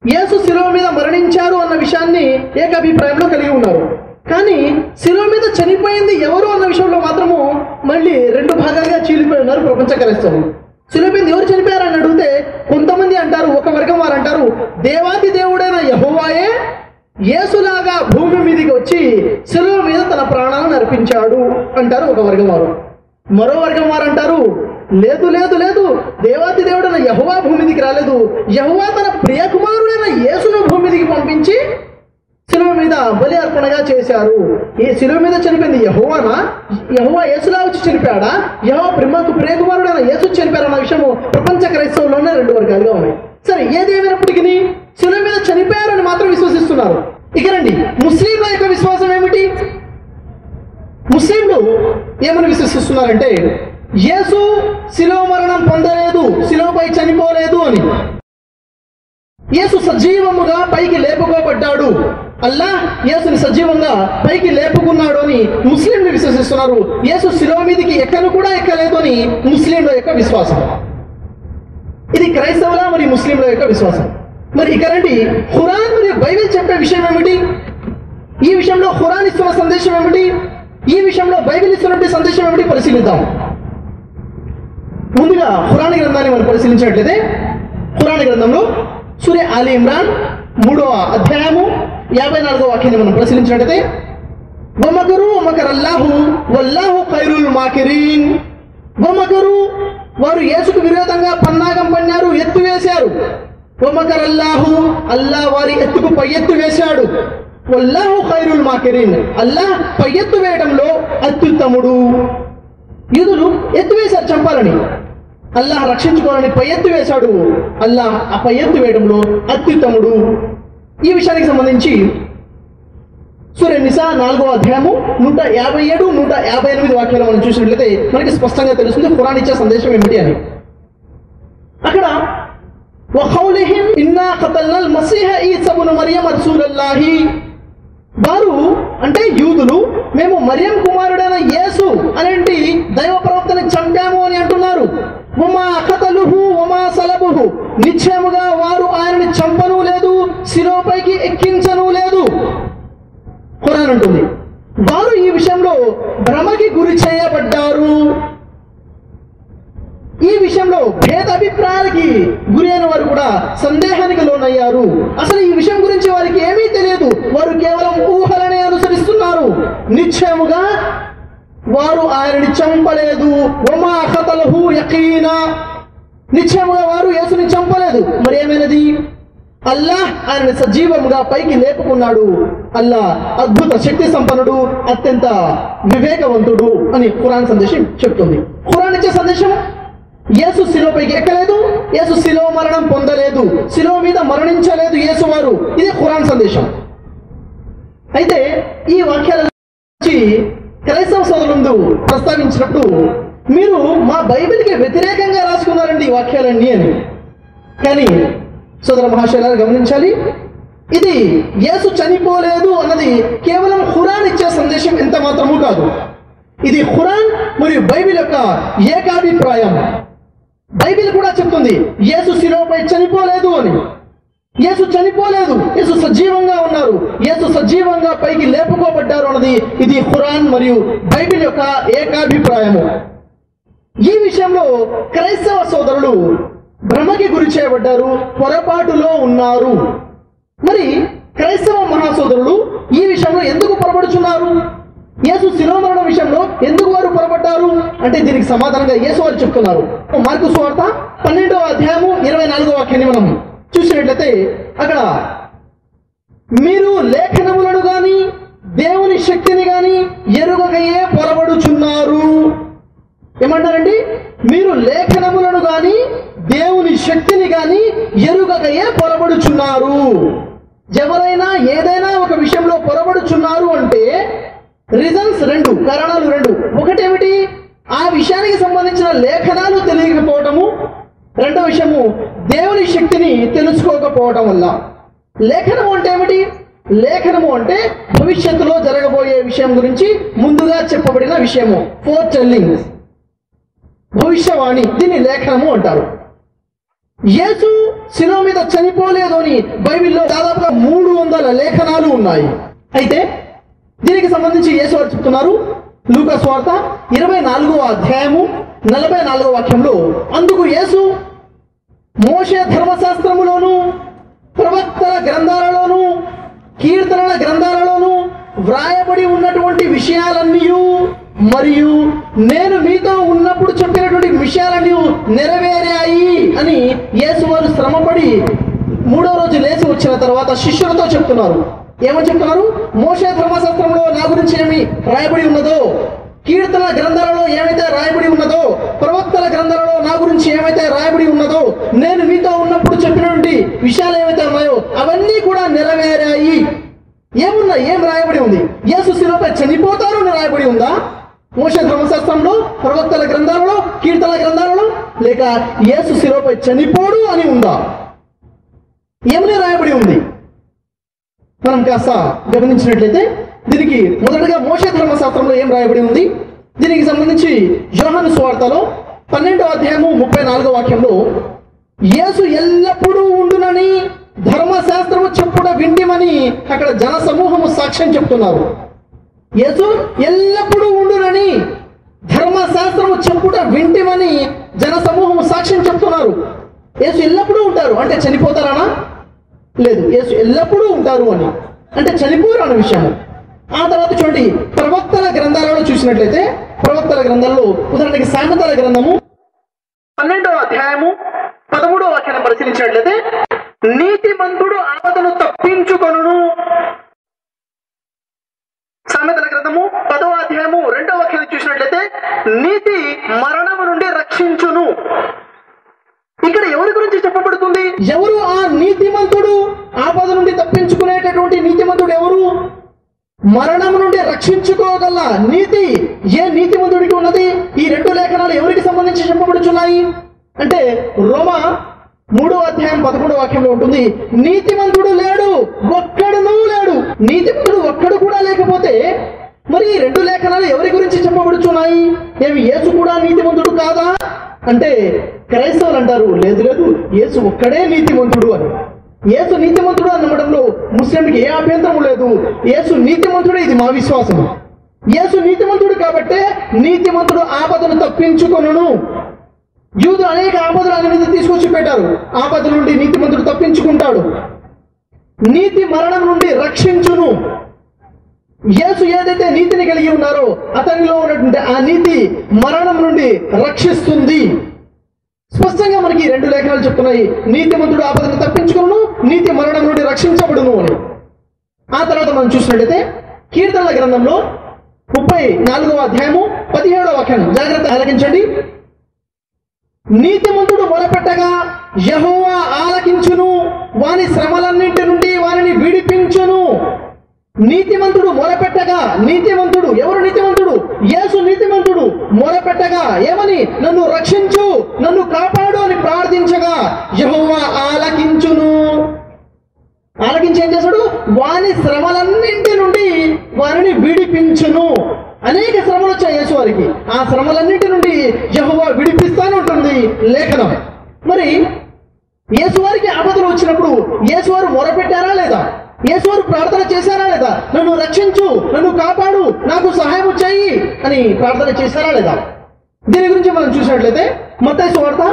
యేసు శిలువ మీద మరణించారు అన్న విషయాన్ని ఏకాభిప్రాయంలో కలిగి ఉన్నారు. కానీ శిలువ మీద చనిపోయింది ఎవరు అన్న విషయంలో మాత్రము మళ్ళీ 2 భాగాలుగా చీలిపోయి ఉన్నారు ప్రపంచ క్రైస్తవులు. శిలువ మీద ఎవరు చనిపోయారని అడిగితే కొంతమంది అంటారు, ఒక వర్గం వారు అంటారు దేవాది దేవుడైన యెహోవాయే యేసులాగా భూమి మీదకి వచ్చి శిలువ మీద తన ప్రాణాలను అర్పించాడు అంటారు ఒక వర్గం వారు. మరో వర్గం వారు అంటారు లేదు లేదు లేదు, దేవాతి దేవుడైన యెహోవా భూమి మీదకి రాలేదు, యెహోవా తన ప్రియ కుమారుడైన యేసును భూమి మీదకి పంపించి శిలువ మీద బలి అర్పణగా చేశారు. ఈ శిలువ మీద చనిపోయింది యెహోవానా, యెహోవా యేసులా వచ్చి చనిపోయాడా, యెహోవా ప్రియ కుమారుడైన యేసు చనిపోయారన్న విషయము ప్రపంచ క్రైస్తవుల్లోనే 2 వర్గాలుగా ఉన్నాయి. సరే, ఏదేమైనప్పటికీ శిలువ మీద చనిపోయారని మాత్రం విశ్వసిస్తున్నారు. ఇక రండి, ముస్లింల యొక్క విశ్వాసం ఏమిటి? ముస్లింలు ఏమని విశ్వసిస్తున్నారంటే యేసు శిలువ మరణం పొందలేదు, శిలువపై చనిపోలేదు అని. యేసు సజీవముగా పైకి లేపుకోబడ్డాడు, అల్లాహ్ యేసుని సజీవంగా పైకి లేపుకున్నాడు అని ముస్లింలు విశ్వసిస్తున్నారు. యేసు శిలువ మీదకి ఎక్కను కూడా ఎక్కలేదు అని ముస్లింల యొక్క విశ్వాసం. ఇది క్రైస్తవుల మరియు ముస్లింల యొక్క విశ్వాసం. మరి ఇక రండి, ఖురాన్ మరియు బైబిల్ చెప్పే విషయం ఏమిటి? ఈ విషయంలో ఖురాన్ ఇస్తున్న సందేశం ఏమిటి? ఈ విషయంలో బైబిల్ ఇస్తున్నటువంటి సందేశం ఏమిటి పరిశీలిద్దాం. ముందుగా ఖురాన్ గ్రంథాన్ని మనం పరిశీలించినట్లయితే ఖురాన్ గ్రంథంలో సూరే ఆలి ఇమ్రాన్ 3వ అధ్యాయము 54వ వాక్యాన్ని మనం పరిశీలించినట్లయితే వమకరు వమకరల్లాహు వల్లాహు ఖైరుల్ మాకిరీన్. వమకరు వారు యేసుకు విరోధంగా పన్నాగం పన్నారు, ఎత్తు వేశారు. వమకరల్లాహు అల్లాహ్ వారి ఎత్తుకు పై ఎత్తు వేశాడు. వల్లాహు ఖైరుల్ మాకిరీన్ అల్లాహ్ పై ఎత్తు వేయడంలో అత్యుత్తముడు. యూదులు ఎత్తు వేశారు చంపాలని, అల్లాహ్ రక్షించుకోవాలని పై ఎత్తు వేశాడు. అల్లాహ్ ఆ పై ఎత్తు వేయడంలో అత్యుత్తముడు. ఈ విషయానికి సంబంధించి సూరే నిసా 4వ అధ్యాయము 157, 158 వాక్యాలు మనం చూసినట్లయితే మనకి స్పష్టంగా తెలుస్తుంది ఖురాన్ ఇచ్చే సందేశం ఏమిటి అని. అక్కడ వఖౌలిహిం ఇన్నా ఖతల్నల్ మసీహ ఈసా ఇబ్ను మరియం రసూలుల్లాహి, వారు అంటే యూదులు మేము మరియం కుమారుడైన యేసు అనేటి దైవ ప్రవక్తని చంపాము అని అంటున్నారు. వమా ఖతలుహు వమా సలబుహు, నిశ్చయముగా వారు ఆయనని చంపను లేదు, శిలువపైకి ఎక్కించను లేదు. ఖురాన్ అంటుంది వారు ఈ విషయంలో భ్రమకి గురి చేయబడ్డారు. ఈ విషయంలో భేదాభిప్రాయాలకి గురి అయిన వారు కూడా సందేహానికి లోనయ్యారు. అసలు ఈ విషయం గురించి వారికి ఏమీ తెలియదు, వారు కేవలం ఊహలనే అనుసరిస్తున్నారు. నిశ్చయముగా వారు ఆయనని చంపలేదు. వమా ఖతలహు యకీనా, నిశ్చయముగా వారు యేసుని చంపలేదు. మరి ఏమైనది? అల్లాహ్ ఆయనని సజీవముగా పైకి లేపుకున్నాడు. అల్లాహ్ అద్భుత శక్తి సంపన్నుడు, అత్యంత వివేకవంతుడు అని ఖురాన్ సందేశం చెప్తుంది. ఖురాన్ ఇచ్చే సందేశం యేసు శిలువపైకి ఎక్కలేదు, యేసు శిలువ మరణం పొందలేదు, శిలువ మీద మరణించలేదు యేసు వారు. ఇదే ఖురాన్ సందేశం. అయితే ఈ వాక్యాల గురించి క్రైస్తవ సోదరులందు ప్రస్తావించినప్పుడు మీరు మా బైబిల్కి వ్యతిరేకంగా రాసుకున్నారండి ఈ వాక్యాలన్నీ అని. కానీ సోదర మహాశయులారా గమనించాలి, ఇది యేసు చనిపోలేదు అన్నది కేవలం ఖురాన్ ఇచ్చే సందేశం ఎంత మాత్రము కాదు. ఇది ఖురాన్ మరియు బైబిల్ యొక్క ఏకాభిప్రాయం. బైబిల్ కూడా చెప్తుంది యేసు శిలువపై చనిపోలేదు అని. యేసు చనిపోలేదు, యేసు సజీవంగా ఉన్నారు, యేసు సజీవంగా పైకి లేపుకోబడ్డారు అన్నది ఇది ఖురాన్ మరియు బైబిల్ యొక్క ఏకాభిప్రాయము. ఈ విషయంలో క్రైస్తవ సోదరులు భ్రమకి గురి చేయబడ్డారు, పొరపాటులో ఉన్నారు. మరి క్రైస్తవ మహాసోదరులు ఈ విషయంలో ఎందుకు పొరపడుచున్నారు? యేసు శిలువ మరణం విషయంలో ఎందుకు వారు పొరపడ్డారు అంటే దీనికి సమాధానంగా యేసు వారు చెప్తున్నారు. మార్కు సువార్త 12వ అధ్యాయము 24వ వాక్యాన్ని మనం చూసినట్లయితే అక్కడ మీరు లేఖనములను గాని దేవుని శక్తిని గాని ఎరుగకయే పొరబడుచున్నారు. ఏమంటారండి? మీరు లేఖనములను గాని దేవుని శక్తిని గాని ఎరుగకయే పొరబడుచున్నారు. ఎవరైనా ఏదైనా ఒక విషయంలో పొరబడుచున్నారు అంటే రీజన్స్ రెండు, కారణాలు రెండు. ఒకటేమిటి? ఆ విషయానికి సంబంధించిన లేఖనాలు తెలియకపోవటము. రెండో విషయము దేవుని శక్తిని తెలుసుకోకపోవటం వల్ల. లేఖనము అంటే ఏమిటి? లేఖనము అంటే భవిష్యత్తులో జరగబోయే విషయం గురించి ముందుగా చెప్పబడిన విషయము, ఫోర్ టెల్లింగ్స్, భవిష్యవాణి. దీన్ని లేఖనము అంటారు. యేసు శిలువ మీద చనిపోలేదు అని బైబిల్లో దాదాపుగా 300 లేఖనాలు ఉన్నాయి. అయితే దీనికి సంబంధించి యేసు వారు చెప్తున్నారు లూకా సువార్త 24వ అధ్యాయము 44వ వాక్యంలో, అందుకు యేసు మోషే ధర్మశాస్త్రములోను ప్రవక్తల గ్రంథాలలోను కీర్తనల గ్రంథాలలోను వ్రాయబడి ఉన్నటువంటి విషయాలన్నీ మరియు నేను మీతో ఉన్నప్పుడు చెప్పినటువంటి విషయాలన్నీ నెరవేరాయి అని యేసు వారు శ్రమపడి 3వ రోజు లేచి వచ్చిన తర్వాత శిష్యులతో చెప్తున్నారు. ఏమని చెప్తున్నారు? మోషే ధర్మశాస్త్రంలో నా గురించి ఏమి రాయబడి ఉన్నదో, కీర్తన గ్రంథాలలో ఏమైతే రాయబడి ఉన్నదో, ప్రవక్తల గ్రంథాలలో నా గురించి ఏమైతే రాయబడి ఉన్నదో, నేను మీతో ఉన్నప్పుడు చెప్పినటువంటి విషయాలు ఏమైతే ఉన్నాయో అవన్నీ కూడా నెరవేరాయి. ఏమున్నాయి? ఏం రాయబడి ఉంది? యేసు శిలువపై చనిపోతారు అని రాయబడి ఉందా? మోషే ధర్మశాస్త్రంలో, ప్రవక్తల గ్రంథాలలో, కీర్తన గ్రంథాలలో, లేక యేసు శిలువపై చనిపోడు అని ఉందా? ఏమని రాయబడి ఉంది? మనం కాస్త గమనించినట్లయితే దీనికి మొదటగా మోషే ధర్మశాస్త్రంలో ఏం రాయబడి ఉంది? దీనికి సంబంధించి యోహాను సువార్తలో 12వ అధ్యాయము 34వ వాక్యంలో యేసు ఎల్లప్పుడూ ఉండునని ధర్మశాస్త్రము చెప్పుట వింటిమని అక్కడ జన సమూహము సాక్ష్యం చెప్తున్నారు. యేసు ఎల్లప్పుడూ ఉండునని ధర్మశాస్త్రము చెప్పుట వింటిమని జన సమూహము సాక్ష్యం చెప్తున్నారు. యేసు ఎల్లప్పుడూ ఉంటారు అంటే చనిపోతారనా? లేదు, యేసు ఎల్లప్పుడూ ఉంటారు అని అంటే చనిపోరు అన్న విషయము. ఆ తర్వాత చూడండి, ప్రవక్తల గ్రంథాలలో చూసినట్లయితే ప్రవక్తల గ్రంథాలలో ఉదాహరణకి సామెతల గ్రంథము 12వ అధ్యాయము 13వ వాక్యాన్ని పరిశీలించినట్లయితే నీతిమంతుడు ఆపదను తప్పించుకొనును. సామెతల గ్రంథము 10వ అధ్యాయము 2వ వాక్యాన్ని చూసినట్లయితే నీతి మరణము నుండి రక్షించును. ఇక్కడ ఎవరి గురించి చెప్పబడుతుంది? ఎవరు ఆ నీతిమంతుడు? ఆపద నుండి తప్పించుకునేటటువంటి నీతిమంతుడు ఎవరు? మరణం నుండి రక్షించుకోగల నీతి ఏ నీతిమంతుడికి ఉన్నది? ఈ రెండు లేఖనాలు ఎవరికి సంబంధించి చెప్పబడుచున్నాయి అంటే రోమా 3వ అధ్యాయం 11వ వాక్యంలో ఉంటుంది, నీతిమంతుడు లేడు, ఒక్కడునూ లేడు. నీతిమంతుడు ఒక్కడు కూడా లేకపోతే మరి ఈ రెండు లేఖనాలు ఎవరి గురించి చెప్పబడుచున్నాయి? ఏమి యేసు కూడా నీతిమంతుడు కాదా అంటే క్రైస్తవులు అంటారు, లేదు లేదు, యేసు ఒక్కడే నీతిమంతుడు అని. యేసు నీతిమంతుడు అనడంలో ముస్లింకి ఏ అభ్యంతరం లేదు. యేసు నీతిమంతుడే, ఇది మా విశ్వాసం. యేసు నీతిమంతుడు కాబట్టే నీతిమంతుడు ఆపదను తప్పించుకొనును. యూదులు అనేక ఆపదలు ఆయన మీద తీసుకొచ్చి పెట్టారు. ఆపద నుండి నీతిమంతుడు తప్పించుకుంటాడు. నీతి మరణం నుండి రక్షించును. యేసు ఏదైతే నీతిని కలిగి ఉన్నారో అతనిలో ఉన్నటువంటి ఆ నీతి మరణం నుండి రక్షిస్తుంది. స్పష్టంగా మనకి రెండు లేఖనాలు చెప్తున్నాయి, నీతిమంతుడు ఆపదను తప్పించుకును, నీతి మరణం నుండి రక్షించబడును అని. ఆ తర్వాత మనం చూసినట్లయితే కీర్తనల గ్రంథంలో 34వ అధ్యాయము 17వ వాక్యం జాగ్రత్త ఆలకించండి. నీతిమంతుడు మొరపెట్టగా యెహోవా ఆలకించును, వాని శ్రమలన్నింటి నుండి వారిని విడిపించును. నీతిమంతుడు మొరపెట్టగా, నీతిమంతుడు ఎవరు? నీతిమంతుడు యేసు నీతిమంతుడు. మొరపెట్టగా ఏమని? నన్ను రక్షించు, నన్ను కాపాడు అని ప్రార్థించగా యెహోవా ఆలకించును. ఆలకించి ఏం చేశాడు? వాని శ్రమలన్నింటి నుండి వారిని విడిపించును. అనేక శ్రమలు వచ్చాయి యేసు వారికి, ఆ శ్రమలన్నింటి నుండి యెహోవా విడిపిస్తానే ఉంటుంది లేఖనం. మరి యేసు వారికి ఆపదలు వచ్చినప్పుడు యేసు వారు మొరపెట్టారా లేదా? యేసు వారు ప్రార్థన చేశారా లేదా? నన్ను రక్షించు, నన్ను కాపాడు, నాకు సహాయం చేయి అని ప్రార్థన చేశారా లేదా? దీని గురించి మనం చూసినట్లయితే మత్తయి సువార్త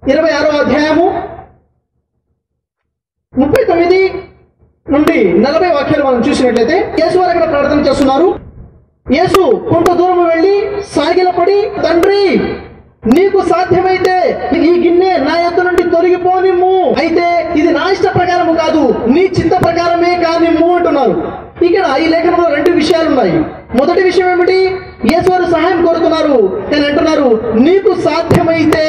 26వ అధ్యాయము 39 నుండి 40 వాక్యాలు మనం చూసినట్లయితే యేసు వారు అక్కడ ప్రార్థన చేస్తున్నారు. యేసు కొంత దూరం వెళ్ళి సాగిలపడి, తండ్రి నీకు సాధ్యమైతే ఈ గిన్నె నా యొద్ద నుండి తొలగిపోనిమ్ము, అయితే ఇది నా ఇష్ట ప్రకారము కాదు నీ చిత్త ప్రకారమే కానిమ్ము అంటున్నారు. ఇక్కడ ఈ లేఖనంలో 2 విషయాలు ఉన్నాయి. మొదటి విషయం ఏమిటి? యేసు వారు సహాయం కోరుతున్నారు, కానీ అంటున్నారు నీకు సాధ్యమైతే.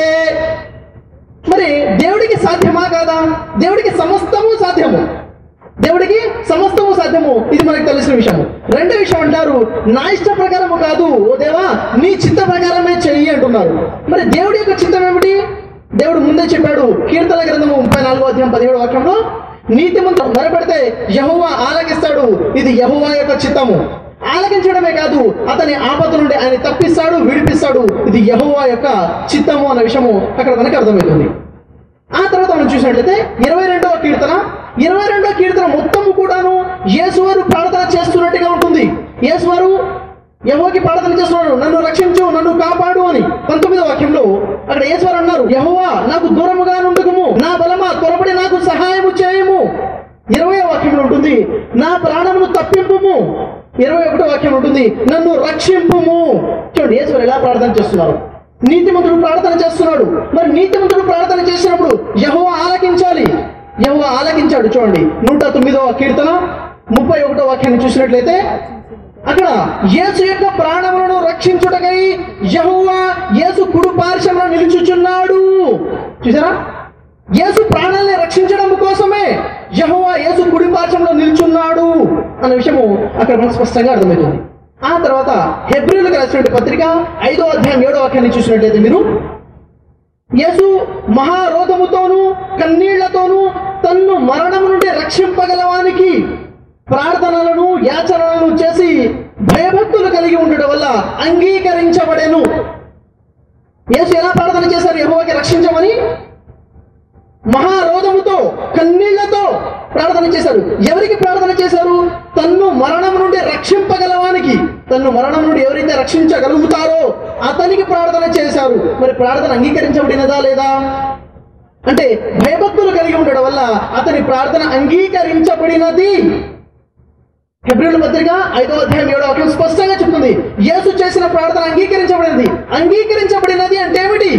మరి దేవుడికి సాధ్యమా కాదా? దేవుడికి సమస్తము సాధ్యము, దేవుడికి సమస్తము సాధ్యము, ఇది మనకు తెలిసిన విషయము. రెండో విషయం అంటారు నా ఇష్ట ప్రకారము కాదు, ఓ దేవా నీ చిత్త ప్రకారమే చెయ్యి అంటున్నారు. మరి దేవుడి యొక్క చిత్తం ఏమిటి? దేవుడు ముందే చెప్పాడు. కీర్తన గ్రంథము 34వ అధ్యాయం 17వ వాక్యంలో నీతిమంతుడు మొరపెడితే యెహోవా ఆలకిస్తాడు, ఇది యెహోవా యొక్క చిత్తము. ఆలకించడమే కాదు, అతని ఆపద నుండి ఆయన తప్పిస్తాడు, విడిపిస్తాడు, ఇది యెహోవా యొక్క చిత్తము అన్న విషయము అక్కడ మనకు అర్థమవుతుంది. ఆ తర్వాత మనం చూసినట్లయితే 22వ కీర్తన మొత్తము కూడాను యేసువారు ప్రార్థన చేస్తున్నట్టుగా ఉంటుంది. యేసువారు యెహోవాకి ప్రార్థన చేస్తున్నాడు, నన్ను రక్షించు, నన్ను కాపాడు అని. 19వ వాక్యంలో అక్కడ యేసువారు అన్నారు, యెహోవా నాకు దూరముగా నుండుకుము, నా బలమా త్వరపడి నాకు సహాయము చేయము. 20వ వాక్యంలో ఉంటుంది నా ప్రాణమును తప్పింపుము. 21వ వాక్యం ఉంటుంది నన్ను రక్షింపుము. చూడండి యేసువారు ఎలా ప్రార్థన చేస్తున్నారు. నీతిమంతుడు ప్రార్థన చేస్తున్నాడు. మరి నీతిమంతుడు ప్రార్థన చేసినప్పుడు యెహోవా ఆలకించాలి. యెహోవా ఆలకించాడు. చూడండి 109వ కీర్తన 31వ వాక్యాన్ని చూసినట్లయితే అక్కడ యేసు యొక్క ప్రాణములను రక్షించుటకై యెహోవా యేసు కుడి పార్శ్వమున నిలుచుచున్నాడు. చూసారా? యేసు ప్రాణాన్ని రక్షించడం కోసమే యెహోవా యేసు కుడి పార్శ్వమున నిలుచున్నాడు అన్న విషయము అక్కడ మనకు స్పష్టంగా అర్థమవుతుంది. ఆ తర్వాత హెబ్రీయులకు రాసిన పత్రిక 5వ అధ్యాయం 7వ వాక్యాన్ని చూసినట్లయితే మీరు యేసు మహారోధముతోనూ కన్నీళ్లతోనూ తన్ను మరణం నుండి రక్షింపగలవానికి ప్రార్థనలను యాచనలను చేసి భయభక్తులు కలిగి ఉండడం వల్ల అంగీకరించబడెను. యేసు ఎలా ప్రార్థన చేశారు యెహోవాకి రక్షించమని? మహారోధముతో కన్నీళ్లతో ప్రార్థన చేశారు. ఎవరికి ప్రార్థన చేశారు? తన్ను మరణం నుండి రక్షింపగలవానికి. తన్ను మరణం నుండి ఎవరైతే రక్షించగలుగుతారో అతనికి ప్రార్థన చేశారు. మరి ప్రార్థన అంగీకరించబడినదా లేదా అంటే భయభక్తులు కలిగి ఉండడం వల్ల అతని ప్రార్థన అంగీకరించబడినది. హెబ్రీయుల పత్రిక 5వ అధ్యాయం 7వ వాక్యం స్పష్టంగా చెప్తుంది యేసు చేసిన ప్రార్థన అంగీకరించబడినది. అంగీకరించబడినది అంటే ఏమిటి?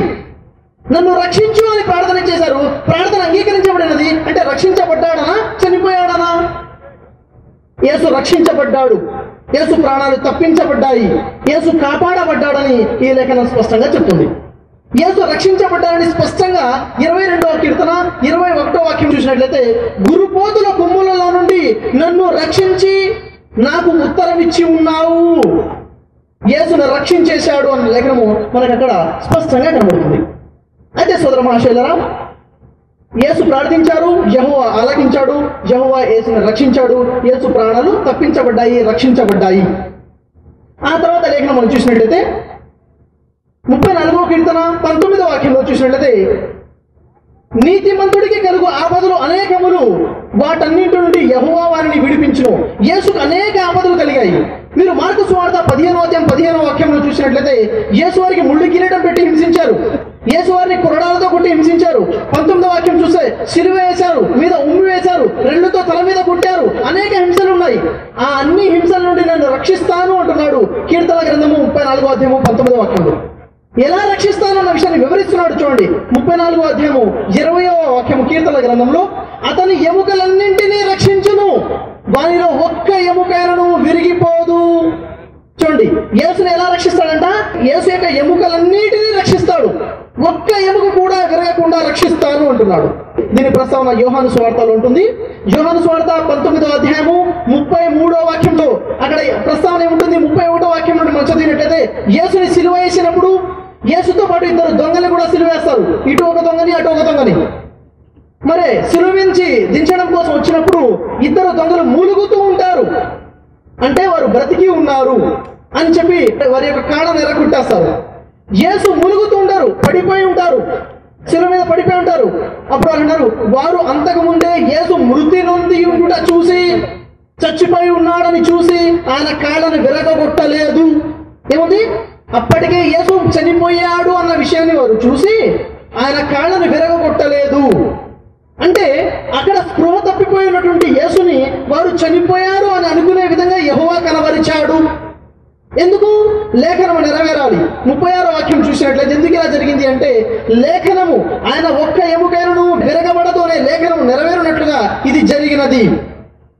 నన్ను రక్షించు అని ప్రార్థన చేశారు. ప్రార్థన అంగీకరించబడినది అంటే రక్షించబడ్డాడనా, చనిపోయాడనా? యేసు రక్షించబడ్డాడు, యేసు ప్రాణాలు తప్పించబడ్డాయి, యేసు కాపాడబడ్డాడని ఈ లేఖనం స్పష్టంగా చెప్తుంది. యేసు రక్షించబడ్డాడని స్పష్టంగా 22వ కీర్తన 21వ వాక్యం చూసినట్లయితే గురుపోతుల కొమ్ములలో నుండి నన్ను రక్షించి నాకు ఉత్తరం ఇచ్చి ఉన్నావు. యేసును రక్షించేశాడు అన్న లేఖనము మనకు అక్కడ స్పష్టంగా కనబడుతుంది. అయితే సోదర మహాశయులారా, యేసు ప్రార్థించారు, యెహోవా ఆలకించాడు, యెహోవా యేసును రక్షించాడు, యేసు ప్రాణాలు తప్పించబడ్డాయి, రక్షించబడ్డాయి. ఆ తర్వాత లేఖనం మనం చూసినట్లయితే 34వ కీర్తన 19వ వాక్యంలో చూసినట్లయితే నీతిమంతుడికి కలుగు ఆపదలు అనేకములు, వాటన్నింటి నుండి యెహోవా వారిని విడిపించును. యేసుకు అనేక ఆపదలు కలిగాయి. మీరు మార్కు సువార్త 15వ అధ్యాయం 15వ వాక్యంలో చూసినట్లయితే యేసు వారికి ముళ్ళు కిరీటం పెట్టి హింసించారు, యేసు వారిని కొరడాలతో కొట్టి హింసించారు. 19వ వాక్యం చూస్తే సిలువ వేశారు, మీద ఉమ్మి వేశారు, రెళ్ళుతో తల మీద కొట్టారు, అనేక హింసలు ఉన్నాయి. ఆ అన్ని హింసల నుండి నన్ను రక్షిస్తాను అంటున్నాడు కీర్తన గ్రంథము 34వ అధ్యాయము 19వ వాక్యంలో. ఎలా రక్షిస్తాను అన్న విషయాన్ని వివరిస్తున్నాడు. చూడండి 34వ అధ్యాయము 20వ వాక్యము కీర్తన గ్రంథంలో అతని ఎముకలన్నింటినీ రక్షించును, వారిలో ఒక్క ఎముకైనను విరిగిపోదు. చూడండి యేసుని ఎలా రక్షిస్తాడంట? యేసు యొక్క ఎముకలన్నిటినీ రక్షిస్తాడు, ఒక్క ఎముక కూడా విరగకుండా రక్షిస్తాను అంటున్నాడు. దీని ప్రస్తావన యోహాను సువార్తలో ఉంటుంది. యోహాను సువార్త 19వ అధ్యాయము 33వ వాక్యంలో అక్కడ ప్రస్తావన ఏముంటుంది? 31వ వాక్యం నుండి మనం చదివినట్లయితే యేసుని సిలువ వేసినప్పుడు యేసుతో పాటు ఇద్దరు దొంగలు కూడా సిలువ వేస్తారు, ఇటు ఒక దొంగని అటు ఒక దొంగని. మరి సిలువించి దించడం కోసం వచ్చినప్పుడు ఇద్దరు దొంగలు మూలుగుతూ ఉంటారు, అంటే వారు బ్రతికి ఉన్నారు అని చెప్పి వారి యొక్క కాళ్ళను ఎరగొట్టేస్తారు. యేసు మూలుగుతూ ఉంటారు, పడిపోయి ఉంటారు, శిలువ మీద పడిపోయి ఉంటారు. అప్పుడు వాళ్ళు అన్నారు, వారు అంతకు ముందే యేసు మృతి నొంది ఉండుట చూసి, చచ్చిపోయి ఉన్నాడని చూసి ఆయన కాళ్ళను విరగొట్టలేదు. ఏముంది? అప్పటికే యేసు చనిపోయాడు అన్న విషయాన్ని వారు చూసి ఆయన కాళ్ళను విరగొట్టలేదు. అంటే అక్కడ స్పృహ తప్పిపోయినటువంటి యేసుని వారు చనిపోయారు అని అనుకునే విధంగా యెహోవా కనబరిచాడు. ఎందుకు? లేఖనము నెరవేరాలి. 36వ వాక్యం చూసినట్లయితే ఎందుకు ఇలా జరిగింది అంటే, లేఖనము ఆయన ఒక్క ఎముకైనను విరగబడదు అనే లేఖనము నెరవేరినట్లుగా ఇది జరిగినది.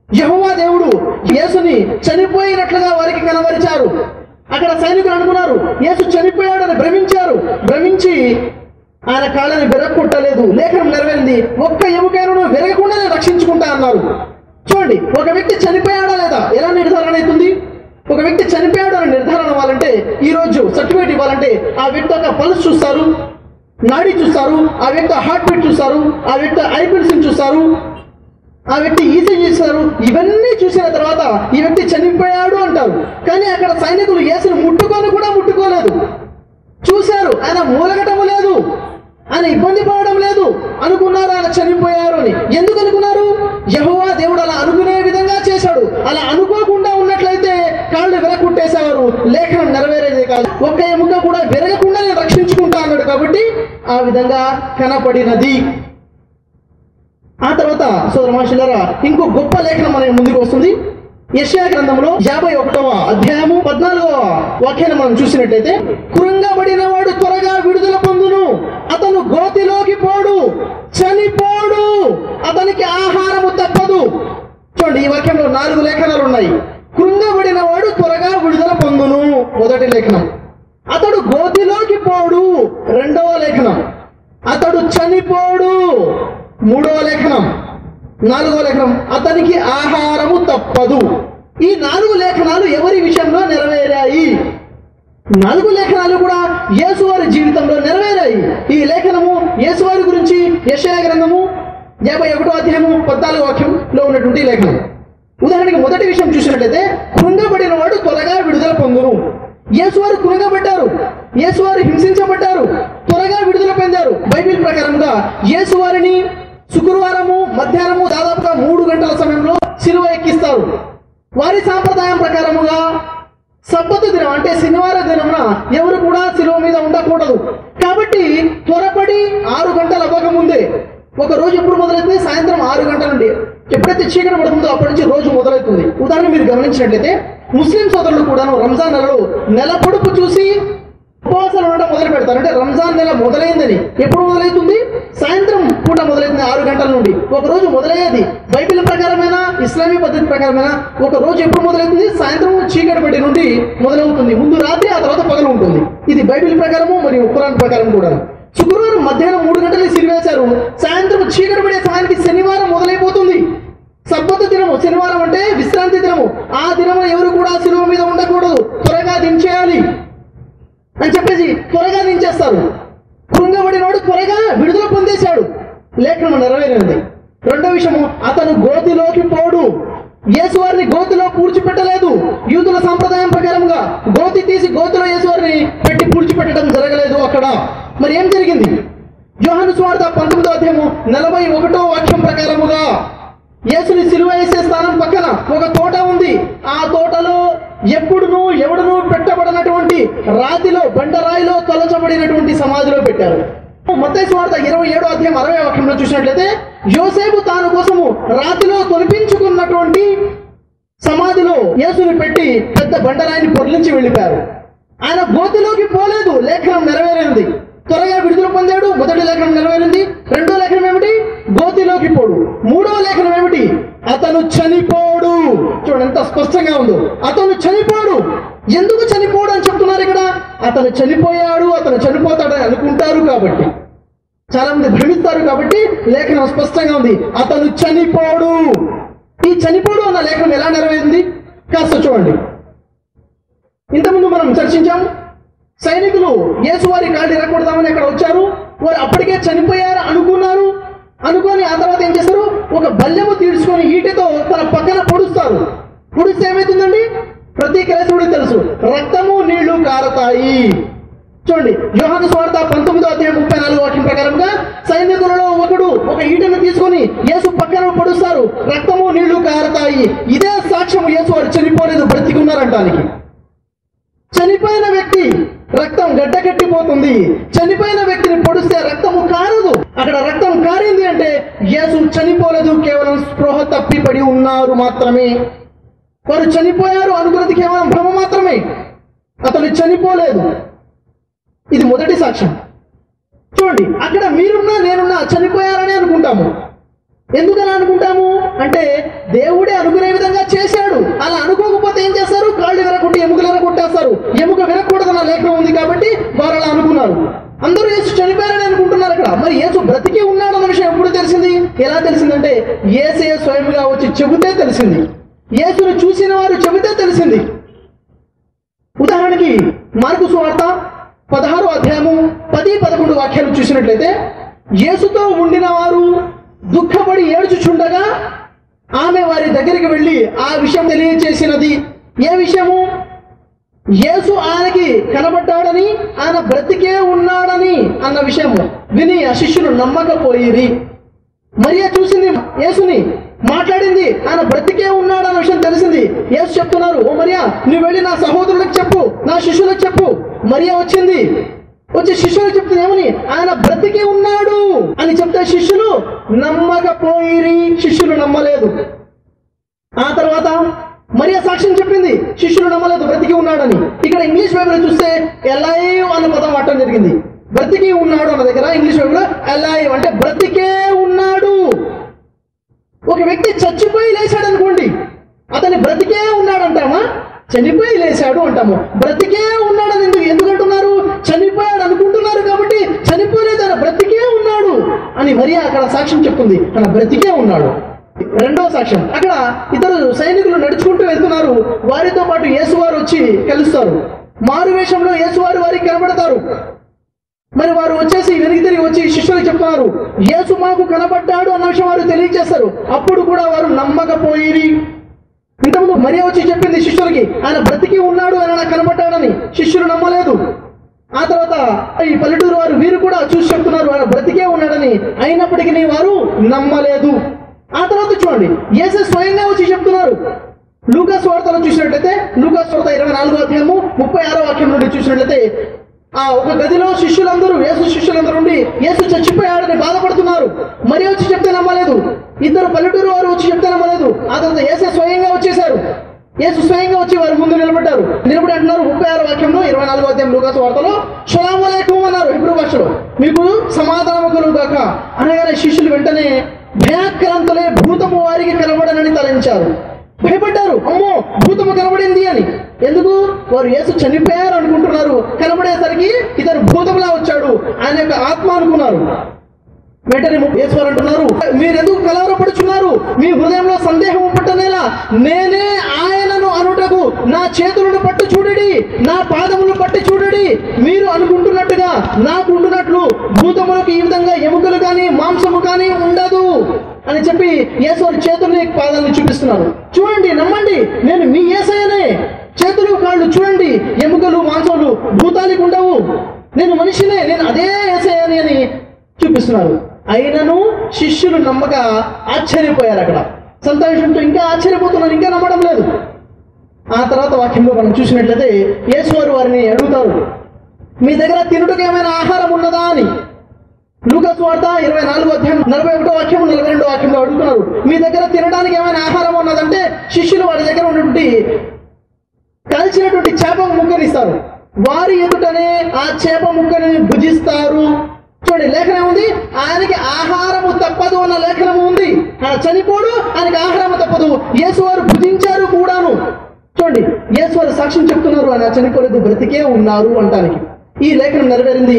యెహోవా దేవుడు యేసుని చనిపోయినట్లుగా వారికి కనబరిచారు. అక్కడ సైనికులు అనుకున్నారు యేసు చనిపోయాడని భ్రమించి ఆయన కాళ్ళని విరగొట్టలేదు. లేఖనం నెరవేరింది. ఒక్క ఎముకైనను విరగకుండానే రక్షించుకుంటా అన్నారు. చూడండి, ఒక వ్యక్తి చనిపోయాడా లేదా ఎలా నిర్ధారణ అవుతుంది? ఒక వ్యక్తి చనిపోయాడు అని నిర్ధారణ అవ్వాలంటే, ఈ రోజు సర్టిఫికేట్ ఇవ్వాలంటే ఆ వ్యక్తి ఒక పల్స్ చూస్తారు, నాడీ చూస్తారు, ఆ వ్యక్తి హార్ట్ బీట్ చూస్తారు, ఆ వ్యక్తి ఐపిల్స్ చూస్తారు, ఆ వ్యక్తి ఈసీ చూస్తారు. ఇవన్నీ చూసిన తర్వాత ఈ వ్యక్తి చనిపోయాడు అంటారు. కానీ అక్కడ సైనికులు యేసుని ముట్టుకోలేదు. చూశారు, ఆయన మూలగటము లేదు, ఆయన ఇబ్బంది పడడం లేదు, అనుకున్నారు ఆయన చనిపోయారు అని. ఎందుకు అనుకున్నారు? యెహోవా దేవుడు అలా అనుకునే విధంగా చేశాడు. అలా అనుకోకుండా ఉన్నట్లయితే కాళ్ళు విరగొట్టేసేవారు, లేఖనం నెరవేరేదే కాదు. ఒక్క ఎముక కూడా విరగకుండా నేను రక్షించుకుంటా అన్నాడు. కాబట్టి ఆ విధంగా కనపడినది. ఆ తర్వాత సోదర మనుషులారా, ఇంకో గొప్ప లేఖనం మన ముందుకు వస్తుంది. యెషయా గ్రంథంలో 51వ అధ్యాయము 14వ వాక్యాన్ని మనం చూసినట్లయితే, కృంగబడిన వాడు త్వరగా విడుదల పొందును, అతను గోతిలోకి పోడు, చనిపోడు, అతనికి ఆహారము తప్పదు. చూడండి, ఈ వాక్యంలో 4 లేఖనాలు ఉన్నాయి. కృంగబడిన వాడు త్వరగా విడుదల పొందును, మొదటి లేఖనం. అతడు గోతిలోకి పోడు, రెండవ లేఖనం. అతడు చనిపోడు, మూడవ లేఖనం. 4వ లేఖనం, అతనికి ఆహారము తప్పదు. ఈ 4 లేఖనాలు ఎవరి విషయంలో నెరవేరాయి? 4 లేఖనాలు కూడా యేసువారి జీవితంలో నెరవేరాయి. ఈ లేఖనము యేసువారి గురించి యెషయా గ్రంథము 51వ అధ్యాయము 14వ వాక్యంలో ఉన్నటువంటి లేఖనం. ఉదాహరణకి మొదటి విషయం చూసినట్లయితే, కృంగబడిన వాడు త్వరగా విడుదల పొందును. యేసువారు కృంగబడ్డారు, యేసువారు హింసించబడ్డారు, త్వరగా విడుదల పొందారు. బైబిల్ ప్రకారంగా యేసువారిని శుక్రవారము మధ్యాహ్నము దాదాపుగా 3 గంటల సమయంలో సిలువ ఎక్కిస్తారు. వారి సాంప్రదాయం ప్రకారముగా సబ్బతు దినం అంటే శనివార దినమున ఎవరు కూడా సిలువ మీద ఉండకూడదు. కాబట్టి త్వరపడి 6 గంటల అవ్వకముందే, ఒక రోజు ఎప్పుడు మొదలవుతుంది? సాయంత్రం 6 గంటల నుండి ఎప్పుడైతే చీకటి పడుతుందో అప్పటి నుంచి రోజు మొదలవుతుంది. ఉదాహరణ మీరు గమనించినట్లయితే, ముస్లిం సోదరులు కూడాను రంజాన్ నెలలో నెల పొడుపు చూసి ఉపవాసాలు ఉండడం మొదలు పెడతారు. అంటే రంజాన్ నెల మొదలైందని ఎప్పుడు మొదలవుతుంది? సాయంత్రం పూట మొదలవుతుంది, 6 గంటల నుండి. ఒక రోజు మొదలయ్యేది బైబిల్ ప్రకారమైన ఇస్లామీ పద్ధతి ప్రకారమైన ఒక రోజు ఎప్పుడు మొదలవుతుంది? సాయంత్రం చీకటి పడి నుండి మొదలవుతుంది. ముందు రాత్రి, ఆ తర్వాత పగలు ఉంటుంది. ఇది బైబిల్ ప్రకారము మరియు ఖురాన్ ప్రకారం కూడా. శుక్రవారం మధ్యాహ్నం 3 గంటలకు సిరివేశారు. సాయంత్రం చీకటి పడే సమయానికి శనివారం మొదలైపోతుంది. సబ్బతు దినము, శనివారం అంటే విశ్రాంతి దినము. ఆ దినము ఎవరు కూడా సిలువ మీద ఉండకూడదు, త్వరగా దించేయాలి అని చెప్పేసి త్వరగా దించేస్తారు. కృంగబడినోడు త్వరగా విడుదల పొందేశాడు, లేఖనం నెరవేరినది. రెండో విషయము, అతను గోతిలోకి పోడు. యేసువారిని గోతిలో పూడ్చిపెట్టలేదు. యూదుల సంప్రదాయం ప్రకారంగా గోతి తీసి గోతిలో యేసువారిని పెట్టి పూడ్చిపెట్టడం జరగలేదు అక్కడ. మరి ఏం జరిగింది? యోహాను సువార్త 19వ అధ్యాయము 41వ వాక్యం ప్రకారముగా యేసుని సిలువ వేసే స్థానం పక్కన ఒక తోట ఉంది. ఆ తోటలో ఎప్పుడునూ ఎవడునూ పెట్టబడినటువంటి రాతిలో, బండరాయిలో తొలచబడినటువంటి సమాధిలో పెట్టారు. మత్తయి సువార్త 27వ అధ్యాయం 60వ వాక్యంలో చూసినట్లయితే, యోసేపు తాను కోసము రాతిలో తొలిపించుకున్నటువంటి సమాధిలో యేసుని పెట్టి పెద్ద బండరాయిని పొర్లించి వెళ్ళిపోయారు. ఆయన గోతిలోకి పోలేదు, లేఖనం నెరవేరింది. త్వరగా విడుదల పొందాడు, మొదటి లేఖనం నెరవేరింది. రెండో లేఖనం ఏమిటి? గోతిలోకి పోడు. మూడవ లేఖనం ఏమిటి? అతను చనిపోడు. చూడండి ఎంత స్పష్టంగా ఉందో, అతను చనిపోడు. ఎందుకు చనిపోడు అని చెప్తున్నారు ఇక్కడ? అతను చనిపోయాడు, అతను చనిపోతాడని అనుకుంటారు కాబట్టి, చాలా మంది భ్రమిస్తారు కాబట్టి లేఖనం స్పష్టంగా ఉంది, అతను చనిపోడు. ఈ చనిపోడు అన్న లేఖనం ఎలా నెరవేరింది కాస్త చూడండి. ఇంతకుముందు మనం చర్చించాం, సైనికులు యేసువారి కాళ్ళు ఇరగొడదామని అక్కడ వచ్చారు. వారు అప్పటికే చనిపోయారు అనుకొని ఆ తర్వాత ఏం చేస్తారు? ఒక బల్లెము తీర్చుకొని ఈటెతో తన పక్కన పొడుస్తారు. పొడిస్తే ఏమవుతుందండి? ప్రతి క్రైస్తవుడికి తెలుసు, రక్తము నీళ్లు కారతాయి. చూడండి, యోహాను సువార్త 19వ అధ్యాయం 34వ వాక్యం ప్రకారంగా సైనికులలో ఒకడు ఒక ఈటను తీసుకొని యేసు పక్కన పొడుస్తారు, రక్తము నీళ్లు కారతాయి. ఇదే సాక్ష్యం, యేసు వారు చనిపోలేదు, బ్రతికి ఉన్నారంటానికి. చనిపోయిన వ్యక్తి రక్త రక్తం గడ్డకట్టిపోతుంది. చనిపోయిన వ్యక్తిని పొడిస్తే రక్తము కారదు. అక్కడ రక్తం కారింది అంటే యేసు చనిపోలేదు, కేవలం స్పృహ తప్పిపడి ఉన్నారు మాత్రమే. వారు చనిపోయారు అనుకున్నది కేవలం భ్రమ మాత్రమే, అతను చనిపోలేదు. ఇది మొదటి సాక్ష్యం. చూడండి, అక్కడ మీరున్నా నేనున్నా చనిపోయారని అనుకుంటాము. ఎందుకని అనుకుంటాము అంటే దేవుడే అనుకునే విధంగా చేశాడు. అలా అనుకోకపోతే ఏం చేస్తారు? కాళ్ళు విరగొట్టి ఎముకలు విరగొట్టేస్తారు. ఎముక విరగకూడదన్న లేఖనం ఉంది కాబట్టి వారు అలా అనుకున్నారు. అందరూ యేసు చనిపోయారని అనుకుంటున్నారు. అక్కడ మరి యేసు బ్రతికి ఉన్నాడు అన్న విషయం ఎప్పుడు తెలిసింది? ఎలా తెలిసిందంటే యేసే స్వయంగా వచ్చి చెబితే తెలిసింది. యేసును చూసిన వారు చెబితే తెలిసింది. ఉదాహరణకి మార్కు సువార్త 16వ అధ్యాయము 10-11 వాక్యాలు చూసినట్లయితే, యేసుతో ఉండిన వారు దుఃఖపడి ఏడ్చుచుండగా ఆమె వారి దగ్గరికి వెళ్ళి ఆ విషయం తెలియచేసినది. ఏ విషయము? యేసు ఆయనకి కనబడ్డాడని, ఆయన బ్రతికే ఉన్నాడని అన్న విషయము విని ఆ శిష్యులు నమ్మకపోయిరి. మరియా చూసింది యేసుని, మాట్లాడింది, ఆయన బ్రతికే ఉన్నాడన్న విషయం తెలిసింది. యేసు చెప్తున్నారు, ఓ మరియా, నువ్వు వెళ్ళి నా సహోదరులకు చెప్పు, నా శిష్యులకు చెప్పు. మరియా వచ్చింది, వచ్చి శిష్యులకు చెప్తుంది ఏమని? ఆయన బ్రతికి ఉన్నాడు అని చెప్తే శిష్యులు నమ్మకపోయిరి. శిష్యులు నమ్మలేదు. ఆ తర్వాత మరియా సాక్ష్యం చెప్పింది, శిష్యులు నమ్మలేదు బ్రతికి ఉన్నాడని. ఇక్కడ ఇంగ్లీష్ బైబిల్ చూస్తే ఎలైవ్ అన్న పదం వాడటం జరిగింది. బ్రతికి ఉన్నాడు అన్న దగ్గర ఇంగ్లీష్ బైబిల్ ఎలైవ్ అంటే బ్రతికే ఉన్నాడు. ఒక వ్యక్తి చచ్చిపోయి లేచాడు అనుకోండి, అతని బ్రతికే ఉన్నాడు అంటామా? చనిపోయి లేచాడు అంటాము. బ్రతికే ఉన్నాడని ఎందుకు అంటున్నారు? చనిపోయాడు అనుకుంటున్నారు కాబట్టి చనిపోలేదు, ఆయన బ్రతికే ఉన్నాడు అని మరియా అక్కడ సాక్ష్యం చెప్తుంది. ఆయన బ్రతికే ఉన్నాడు. రెండవ సాక్ష్యం, అక్కడ ఇద్దరు సైనికులు నడుచుకుంటూ వెళ్తున్నారు. వారితో పాటు యేసువారు వచ్చి కలుస్తారు. మారు వేషంలో యేసువారు వారికి కనబడతారు. మరి వారు వచ్చేసి వెనక్కి తిరిగి వచ్చి శిష్యులకు చెప్తున్నారు, యేసు మాకు కనబడ్డాడు అన్న విషయం వారు తెలియజేస్తారు. అప్పుడు కూడా వారు నమ్మకపోయిరి. ఇంతకుముందు మరియా వచ్చి చెప్పింది శిష్యులకి, ఆయన బ్రతికి ఉన్నాడు, ఆయన నాకు కనబడ్డాడని. శిష్యులు నమ్మలేదు. ఆ తర్వాత ఈ పల్లెటూరు వారు వీరు కూడా చూసి చెప్తున్నారు ఆయన బ్రతికే ఉన్నాడని, అయినప్పటికీ వారు నమ్మలేదు. ఆ తర్వాత చూడండి, యేసు స్వయంగా వచ్చి చెప్తున్నారు. లూకా సువార్తలో చూసినట్లయితే, లూకా సువార్త 24వ అధ్యాయము 36వ వాక్యం నుండి చూసినట్లయితే, ఒక గదిలో శిష్యులందరూ, యేసు శిష్యులందరూ ఉండి యేసు చచ్చిపోయాడని బాధపడుతున్నారు. మరి వచ్చి చెప్తే నమ్మలేదు. ఇద్దరు పల్లెటూరు వారు వచ్చి చెప్తే నమ్మలేదు. ఆ తర్వాత యేసు స్వయంగా వచ్చేశారు. యేసు స్వయంగా వచ్చి వారి ముందు నిలబడ్డారు. నిలబడి అంటున్నారు 36వ వాక్యంలో 24వ అధ్యాయం లూకా సువార్తలో, షలాము అలైకుం అన్నారు హెబ్రూ భాషలో, మీకు సమాధానము కలుగుగాక అనగానే శిష్యులు వెంటనే భయాక్రాంతులే, భూతము వారికి కనబడనని తలంచారు. భయపడ్డారు, అమ్మో భూతము కనబడింది అని. ఎందుకు? వారు యేసు చనిపోయారు అనుకుంటున్నారు. కనబడేసరికి ఇతను భూతములా వచ్చాడు, ఆయన యొక్క ఆత్మ అనుకున్నారు. వెంటనే యేసు వారు అంటున్నారు, మీరెందుకు కలవరపడుచున్నారు? మీ హృదయంలో సందేహం పట్టనేలా? నేనే ఆయనను అనుటకు నా చేతులను పట్టి చూడడి, నా పాదములను పట్టి చూడడి. మీరు అనుకుంటున్నట్టుగా నాకు ఉండునట్లు భూతములకు ఈ విధంగా ఎముకలు కానీ మాంసము కానీ ఉండదు అని చెప్పి యేసు వారి చేతుల్ని పాదాలను చూపిస్తున్నారు. చూడండి, నమ్మండి, నేను మీ యేసయ్యనే. చేతులు కాళ్ళు చూడండి, ఎముకలు మాంసములు భూతానికి ఉండవు. నేను మనిషినే, నేను అదే యేసయ్యని అని చూపిస్తున్నారు. అయినను శిష్యులు నమ్మక ఆశ్చర్యపోయారు. అక్కడ సంతోషంతో ఇంకా ఆశ్చర్యపోతున్నారు, ఇంకా నమ్మడం లేదు. ఆ తర్వాత వాక్యంలో మనం చూసినట్లయితే యేసు వారిని అడుగుతారు, మీ దగ్గర తినుటకు ఏమైనా ఆహారం ఉన్నదా అని. లూకా సువార్త 24వ అధ్యాయం 41వ వాక్యం 42వ వాక్యంలో అడుగుతున్నారు, మీ దగ్గర తినడానికి ఏమైనా ఆహారం ఉన్నదంటే శిష్యులు వారి దగ్గర ఉన్నటువంటి కాల్చినటువంటి చేప ముక్కని ఇస్తారు. వారి ఎదుటనే ఆ చేప ముక్కని భుజిస్తారు. చూడండి, లేఖనం ఉంది, ఆయనకి ఆహారము తప్పదు అన్న లేఖనము ఉంది. ఆయన చనిపోడు, ఆయనకి ఆహారము తప్పదు. యేసు వారు భుజించారు కూడాను. చూడండి, యేసు వారు సాక్ష్యం చెప్తున్నారు, ఆయన చనిపోలేదు, బ్రతికే ఉన్నారు అంటానికి. ఈ లేఖనం నెరవేరింది.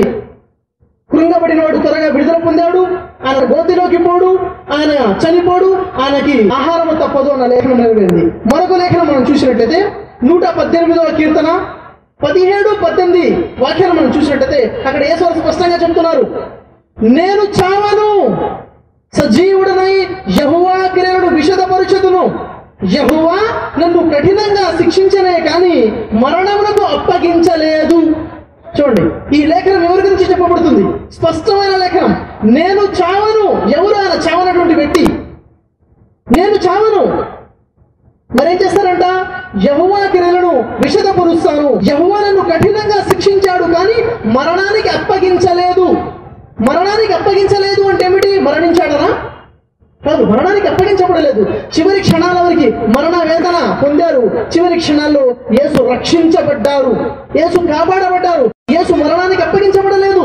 కృంగబడినవాడు త్వరగా విడుదల పొందాడు, ఆయన గోతిలోకి పోడు, ఆయన చనిపోడు, ఆయనకి ఆహారము తప్పదు అన్న లేఖనం నెరవేరింది. మరొక లేఖనం మనం చూసినట్లయితే 118వ కీర్తన 17-18 వాక్యాలు మనం చూసినట్లయితే అక్కడ యేసు స్పష్టంగా చెప్తున్నారు, నేను చావను, సజీవుడనై యెహోవా క్రియలను విశదపరచుదును. యెహోవా నన్ను కఠినంగా శిక్షించనే కానీ మరణమునకు అప్పగించలేదు. చూడండి, ఈ లేఖనం ఎవరి గురించి చెప్పబడుతుంది? స్పష్టమైన లేఖనం. నేను చావను. ఎవరు ఆయన చావనటువంటి వ్యక్తి? నేను చావను. మరేం చేస్తారంట? యెహోవా క్రియలను విశదపరుస్తాను. యెహోవా నన్ను కఠినంగా శిక్షించాడు కానీ మరణానికి అప్పగించలేదు. మరణానికి అప్పగించలేదు అంటే ఏమిటి? మరణించాడనా? కాదు, మరణానికి అప్పగించబడలేదు. చివరి క్షణాల వరకు మరణ వేదన పొందారు. చివరి క్షణాల్లో యేసు రక్షించబడ్డారు, యేసు కాపాడబడ్డారు. యేసు మరణానికి అప్పగించబడలేదు.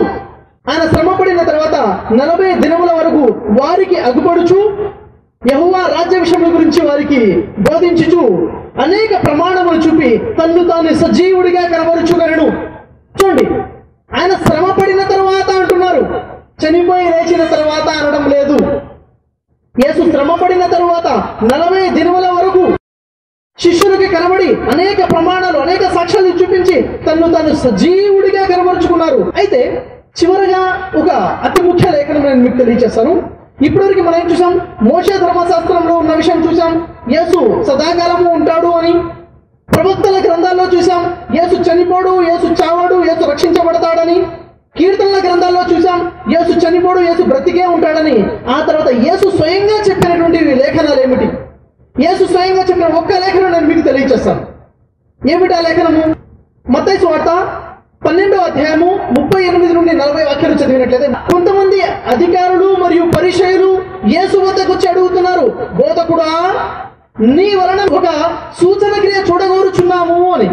ఆయన శ్రమపడిన తర్వాత 40 దినముల వరకు వారికి అగుపడుచు యెహోవా రాజ్య విషయముల గురించి వారికి బోధించుచు అనేక ప్రమాణములు చూపి తన్ను తాను సజీవుడిగా కనబరుచుగలడు. చూడండి, ఆయన శ్రమ పడిన తర్వాత అంటున్నారు, చనిపోయి లేచిన తర్వాత అనడం లేదు. యేసు శ్రమ పడిన తరువాత 40 దినముల వరకు శిష్యులకి కనబడి అనేక ప్రమాణాలు, అనేక సాక్ష్యాలు చూపించి తన్ను తాను సజీవుడిగా కనబరుచుకున్నారు. అయితే చివరగా ఒక అతి ముఖ్య లేఖనం నేను మీకు తెలియజేస్తాను. ఇప్పటివరకు మనం ఏం చూసాం? మోషే ధర్మశాస్త్రంలో ఉన్న విషయం చూసాం, యేసు సదాకాలము ఉంటాడు అని. ప్రవక్తల గ్రంథాల్లో చూసాం, యేసు చనిపోడు, యేసు చావడు, యేసు రక్షించబడతాడని. కీర్తనల గ్రంథాల్లో చూసాం, యేసు చనిపోడు, యేసు బ్రతికే ఉంటాడని. ఆ తర్వాత యేసు స్వయంగా చెప్పినటువంటి లేఖనాలు ఏమిటి? యేసు స్వయంగా చెప్పిన ఒక్క లేఖనం నేను మీకు తెలియజేస్తాను. ఏమిటి ఆ లేఖనము? మత్తయి సువార్త 12వ అధ్యాయము 38 నుండి 40 వాక్యాలు చదివినట్లయితే, కొంతమంది అధికారులు మరియు పరిసయ్యులు యేసు వద్దకు వచ్చి అడుగుతున్నారు, బోధకుడా, నీ వలన ఒక సూచన క్రియ చూడగోరుచున్నాము అని.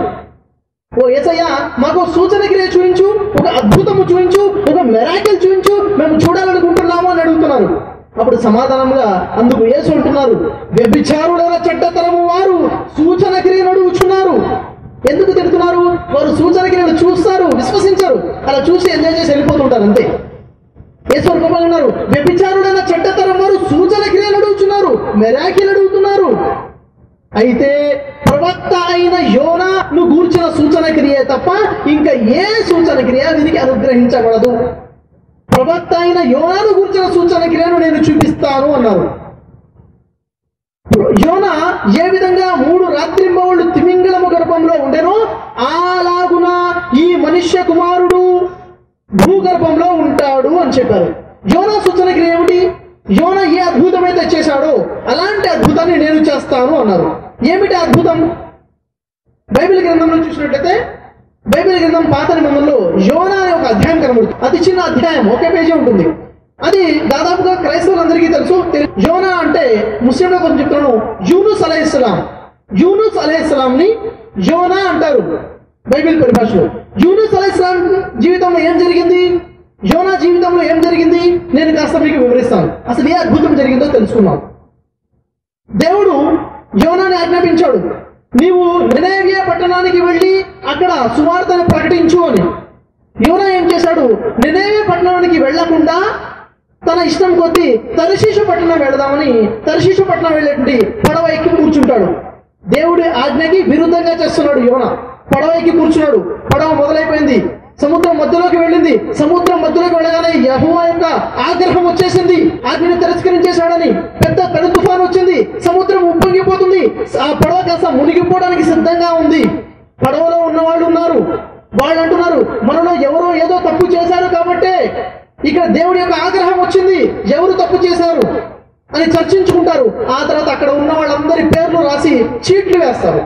ఓ యేసయ్యా, మాకు సూచన క్రియ చూపించు, ఒక అద్భుతము చూపించు, ఒక మిరాకిల్ చూపించు, మేము చూడాలనుకుంటున్నాము అని అడుగుతున్నారు. అప్పుడు సమాధానంగా అందుకు యేసు అంటున్నారు, వ్యభిచారులైన చెడ్డతనము వారు సూచన క్రియను అడుగుచున్నారు. ఎందుకు తిడుతున్నారు? వారు సూచన క్రియలు చూస్తారు, విశ్వసించరు, అలా చూసి ఎంజాయ్ చేసి వెళ్ళిపోతుంటారు అంతే. యేసు ఉన్నారు, వ్యభిచారులైన చెడ్డతనం వారు సూచన క్రియలు అడుగుతున్నారు, మిరాకిల్ అడుగుతున్నారు. అయితే ప్రవక్త అయిన యోనాను గూర్చిన సూచన క్రియ తప్ప ఇంకా ఏ సూచన క్రియ వీరికి అనుగ్రహించబడదు. ప్రవక్త అయిన యోనాను గూర్చిన సూచన క్రియను నేను చూపిస్తాను అన్నారు. యోనా ఏ విధంగా 3 రాత్రింబవళ్ళు తిమింగళము గర్భంలో ఉండెనో అలాగున ఈ మనుష్య కుమారుడు భూగర్భంలో ఉంటాడు అని చెప్పారు. యోనా సూచన క్రియ ఏమిటి? యోనా ఏ అద్భుతమైతే చేశాడో అలాంటి అద్భుతాన్ని నేను చేస్తాను అన్నారు. ఏమిటి అద్భుతం? బైబిల్ గ్రంథంలో చూసినట్లయితే, బైబిల్ గ్రంథం పాత నిబంధనలో యోనా అనే ఒక అధ్యాయం కనబడుతుంది. అతి చిన్న అధ్యాయం, ఒకే పేజీ ఉంటుంది. అది దాదాపుగా క్రైస్తవులందరికీ తెలుసు. యోనా అంటే ముస్లింల కోసం చెప్తున్నాను, యూనుస్ అలైహిస్సలాం. యూనుస్ అలైహిస్సలాం ని యోనా అంటారు బైబిల్ పరిభాషలో. యూనుస్ అలైహిస్సలాం జీవితంలో ఏం జరిగింది, యోనా జీవితంలో ఏం జరిగింది నేను కాస్త మీకు వివరిస్తాను. అసలు ఏ అద్భుతం జరిగిందో తెలుసుకున్నాం. దేవుడు యోనాని ఆజ్ఞాపించాడు, నీవు నినెవె పట్టణానికి వెళ్ళి అక్కడ సువార్తను ప్రకటించు అని. యోనా ఏం చేశాడు? నినెవె పట్టణానికి వెళ్లకుండా తన ఇష్టం కొద్దీ తర్షీషు పట్టణం వెళదామని తర్షీషు పట్టణం వెళ్ళేటువంటి పడవ ఎక్కి కూర్చుంటాడు. దేవుడి ఆజ్ఞకి విరుద్ధంగా చేస్తున్నాడు యోనా. పడవ ఎక్కి కూర్చున్నాడు. పడవ మొదలైపోయింది, సముద్రం మధ్యలోకి వెళ్ళింది. సముద్రం మధ్యలోకి వెళ్ళగానే యెహోవా యొక్క ఆగ్రహం వచ్చేసింది. ఆజ్ఞని తిరస్కరించేశాడని పెద్ద పెను తుఫాను వచ్చింది. సముద్రం ఉప్పొంగిపోతుంది. ఆ పడవ కాస్త మునిగిపోవడానికి సిద్ధంగా ఉంది. పడవలో ఉన్న వాళ్ళు ఉన్నారు. వాళ్ళు అంటున్నారు, మనలో ఎవరో ఏదో తప్పు చేశారు కాబట్టే ఇక్కడ దేవుడి యొక్క ఆగ్రహం వచ్చింది, ఎవరు తప్పు చేశారు అని చర్చించుకుంటారు. ఆ తర్వాత అక్కడ ఉన్న వాళ్ళందరి పేర్లు రాసి చీట్లు వేస్తారు.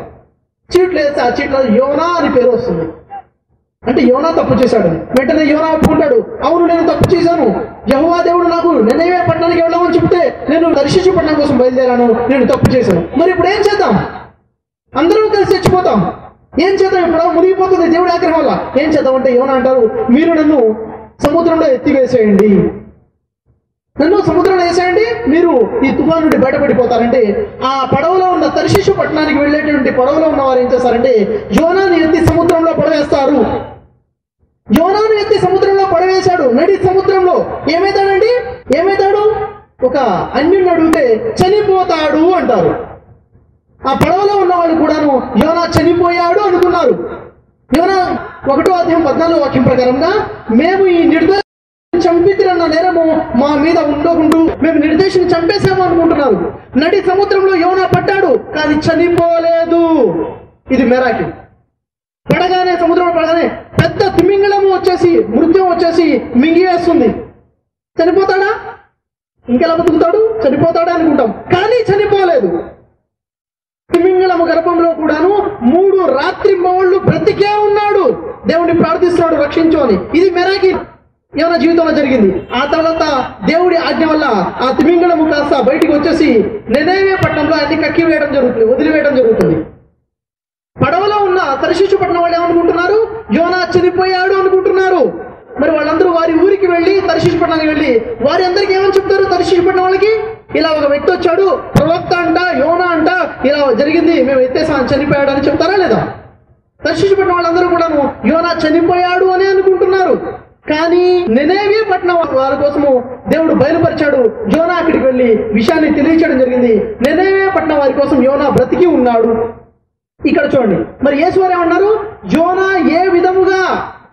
చీట్లు వేస్తే ఆ చీట్లలో యోనా అని పేరు వస్తుంది. అంటే యోనా తప్పు చేశాడు. వెంటనే యోనా ఒప్పుకుంటాడు, అవును నేను తప్పు చేశాను, యెహోవా దేవుడు నాకు నినెవె పట్టణానికి వెళ్ళామని చెప్తే నేను తర్షీషు పట్టణం కోసం బయలుదేరాను, నేను తప్పు చేశాను. మరి ఇప్పుడు ఏం చేద్దాం? అందరూ కలిసి చచ్చిపోతాం. ఏం చేద్దాం? ఇప్పుడు మునిగిపోతుంది దేవుడి ఆగ్రహం వల్ల. ఏం చేద్దాం అంటే యోనా అంటారు, మీరు నన్ను సముద్రంలో ఎత్తివేసేయండి, నన్ను సముద్రంలో వేసేయండి, మీరు ఈ తుఫాను నుండి బయటపడిపోతారంటే ఆ పడవలో ఉన్న తర్షీషు పట్టణానికి వెళ్ళేటువంటి పడవలో ఉన్న వారు ఏం చేస్తారంటే యోనాను ఎత్తి సముద్రంలో పడవేస్తారు. యోనాను ఎత్తి సముద్రంలో పడవేశాడు. నడి సముద్రంలో ఏమైతాడండి? ఏమైతాడు? ఒక అన్యుని అడిగితే చనిపోతాడు అంటారు. ఆ పడవలో ఉన్న వాళ్ళు కూడాను యోనా చనిపోయాడు అనుకున్నారు. యోనా 1వ అధ్యాయం 14వ వాక్యం ప్రకారంగా, మేము ఈ నిర్దోషి చంపితిరన్న నేరము మా మీద ఉండకుండా మేము నిర్దోషిని చంపేశాము అనుకుంటున్నారు. నడి సముద్రంలో యోనా పడ్డాడు కానీ చనిపోలేదు. ఇది మిరాకిల్. పడగానే సముద్రంలో పడగానే పెద్ద తిమింగళము వచ్చేసి మృత్యం వచ్చేసి మింగివేస్తుంది. చనిపోతాడా? ఇంకెలా బతుకుతాడు? చనిపోతాడా అనుకుంటాం, కానీ చనిపోలేదు. తిమింగళం గర్భంలో కూడాను 3 రాత్రింబవళ్ళు బ్రతికే ఉన్నాడు. దేవుడిని ప్రార్థిస్తున్నాడు రక్షించు అని. ఇది మెరాకిల్ యోనా జీవితంలో జరిగింది. ఆ తర్వాత దేవుడి ఆజ్ఞ వల్ల ఆ తిమింగళము కాస్త బయటికి వచ్చేసి నెనేవే పట్టణంలో అన్ని కక్కి వేయడం జరుగుతుంది, వదిలివేయడం జరుగుతుంది. పడవలో ఉన్న తర్షీషు పట్టణం వాళ్ళు ఏమనుకుంటున్నారు? యోనా చనిపోయాడు అనుకుంటున్నారు. మరి వాళ్ళందరూ వారి ఊరికి వెళ్ళి తర్షీషు పట్టణానికి వెళ్ళి వారి అందరికి ఏమని చెప్తారు? తర్షీషు పట్టణం వాళ్ళకి ఇలా ఒక వ్యక్తి వచ్చాడు, ప్రవక్త అంట, యోనా అంట, ఇలా జరిగింది, మేము ఎత్తేసాం, చనిపోయాడు అని చెప్తారా లేదా? తర్షీషు పట్టణం వాళ్ళందరూ కూడాను యోనా చనిపోయాడు అని అనుకుంటున్నారు. కానీ నెనేవే పట్టణం వారి కోసము దేవుడు బయలుపరిచాడు. యోనా అక్కడికి వెళ్ళి విషయాన్ని తెలియచేయడం జరిగింది. నెనేవే పట్టణం వారి కోసం యోనా బ్రతికి ఉన్నాడు. ఇక్కడ చూడండి, మరి యేసు వారు ఏమన్నారు? యోనా ఏ విధముగా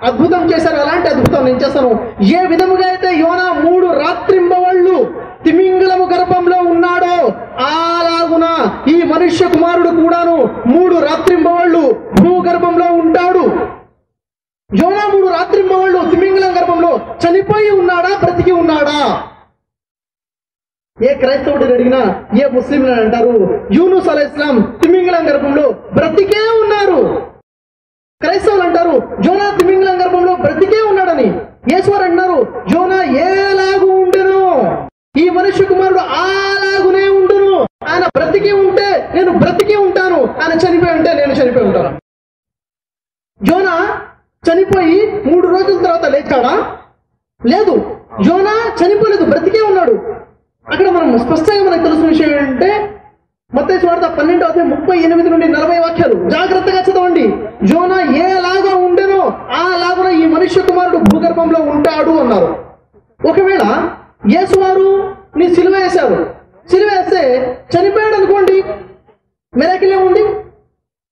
అద్భుతం చేశారు, అలాంటి అద్భుతం నేను చేస్తాను. ఏ విధముగా అయితే యోనా 3 రాత్రింబవళ్ళు తిమింగలము గర్భంలో ఉన్నాడో అలాగున ఈ మనుష్య కుమారుడు కూడాను 3 రాత్రింబవళ్ళు భూగర్భంలో ఉంటాడు. యోనా 3 రాత్రింబవళ్ళు తిమింగలం గర్భంలో చనిపోయి ఉన్నాడా, బ్రతికి ఉన్నాడా? ఏ క్రైస్తవుడిని అడిగినా, ఏ ముస్లింలు అంటారు యూనుస్ అలైహిస్సలాం తిమింగలం గర్భంలో బ్రతికే ఉన్నారు. క్రైస్తవులు అంటారు యోనా తిమింగలం గర్భంలో బ్రతికే ఉన్నాడని. యేసువారు అంటున్నారు యోనా ఏలాగు ఉండును, ఈ మనుష్య కుమారుడు అలాగునే ఉండును. ఆయన బ్రతికి ఉంటే నేను బ్రతికి ఉంటాను, ఆయన చనిపోయి ఉంటే నేను చనిపోయి ఉంటాను. యోనా చనిపోయి 3 రోజుల తర్వాత లేచాడా? లేదు, యోనా చనిపోలేదు, బ్రతికే ఉన్నాడు. అక్కడ మనం స్పష్టంగా మనకు తెలిసిన విషయం ఏంటంటే మత్తయి సువార్త 12:38 నుండి 40 వాక్యాలు జాగ్రత్తగా చదవండి. యోనా ఏలాగా ఉండెనో అలాగున ఈ మనుష్య కుమారుడు భూగర్భంలో ఉంటాడు అన్నారు. ఒకవేళ యేసువారు నీ సిలువ వేశారు, సిలువ వేస్తే చనిపోయాడు అనుకోండి, మెరాకిల్ ఏముంది?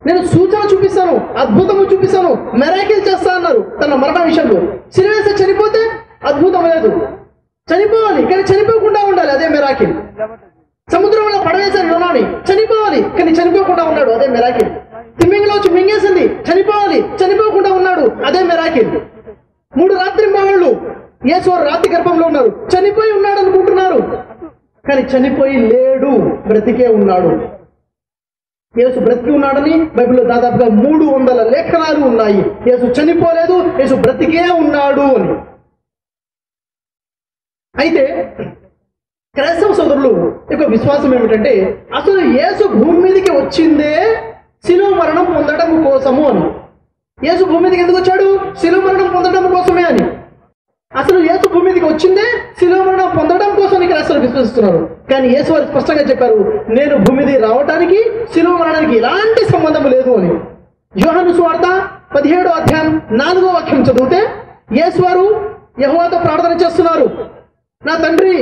నేను సూచన చూపిస్తాను, అద్భుతము చూపిస్తాను, మెరాకిల్ చేస్తా అన్నారు తన మరణ విషయంలో. సిలువ వేస్తే చనిపోతే అద్భుతం లేదు, చనిపోవాలి కానీ చనిపోకుండా ఉండాలి, అదే మెరాకిల్. సముద్రంలో పడవేశారు యోనాని, చనిపోవాలి కానీ చనిపోకుండా ఉన్నాడు, అదే మెరాకిల్. తిమ్మింగలో వచ్చి మింగేసింది, చనిపోవాలి, చనిపోకుండా ఉన్నాడు, అదే మెరాకిల్. 3 రాత్రింబవళ్ళు యేసువారు రాత్రి గర్భంలో ఉన్నారు, చనిపోయి ఉన్నాడు అనుకుంటున్నారు కానీ చనిపోయి లేడు, బ్రతికే ఉన్నాడు. యేసు బ్రతికి ఉన్నాడని బైబిల్లో దాదాపుగా 300 లేఖనాలు ఉన్నాయి. యేసు చనిపోలేదు, యేసు బ్రతికే ఉన్నాడు అని. అయితే క్రైస్తవ సోదరులు యొక్క విశ్వాసం ఏమిటంటే అసలు యేసు భూమి మీదకి వచ్చిందే శిలువ మరణం పొందడం కోసము అని. యేసు భూమి మీదకి ఎందుకు వచ్చాడు? శిలువ మరణం పొందడం కోసమే అని. అసలు యేసు భూమి మీదకి వచ్చిందే శిలువ మరణం పొందడం కోసం క్రైస్తవులు విశ్వసిస్తున్నారు. కానీ యేసు వారు స్పష్టంగా చెప్పారు, నేను భూమి మీద రావడానికి శిలువ మరణానికి ఎలాంటి సంబంధం లేదు అని. యోహాను సువార్త 17:4 వాక్యం చదివితే యేసు వారు యెహోవాతో ప్రార్థన చేస్తున్నారు, నా తండ్రి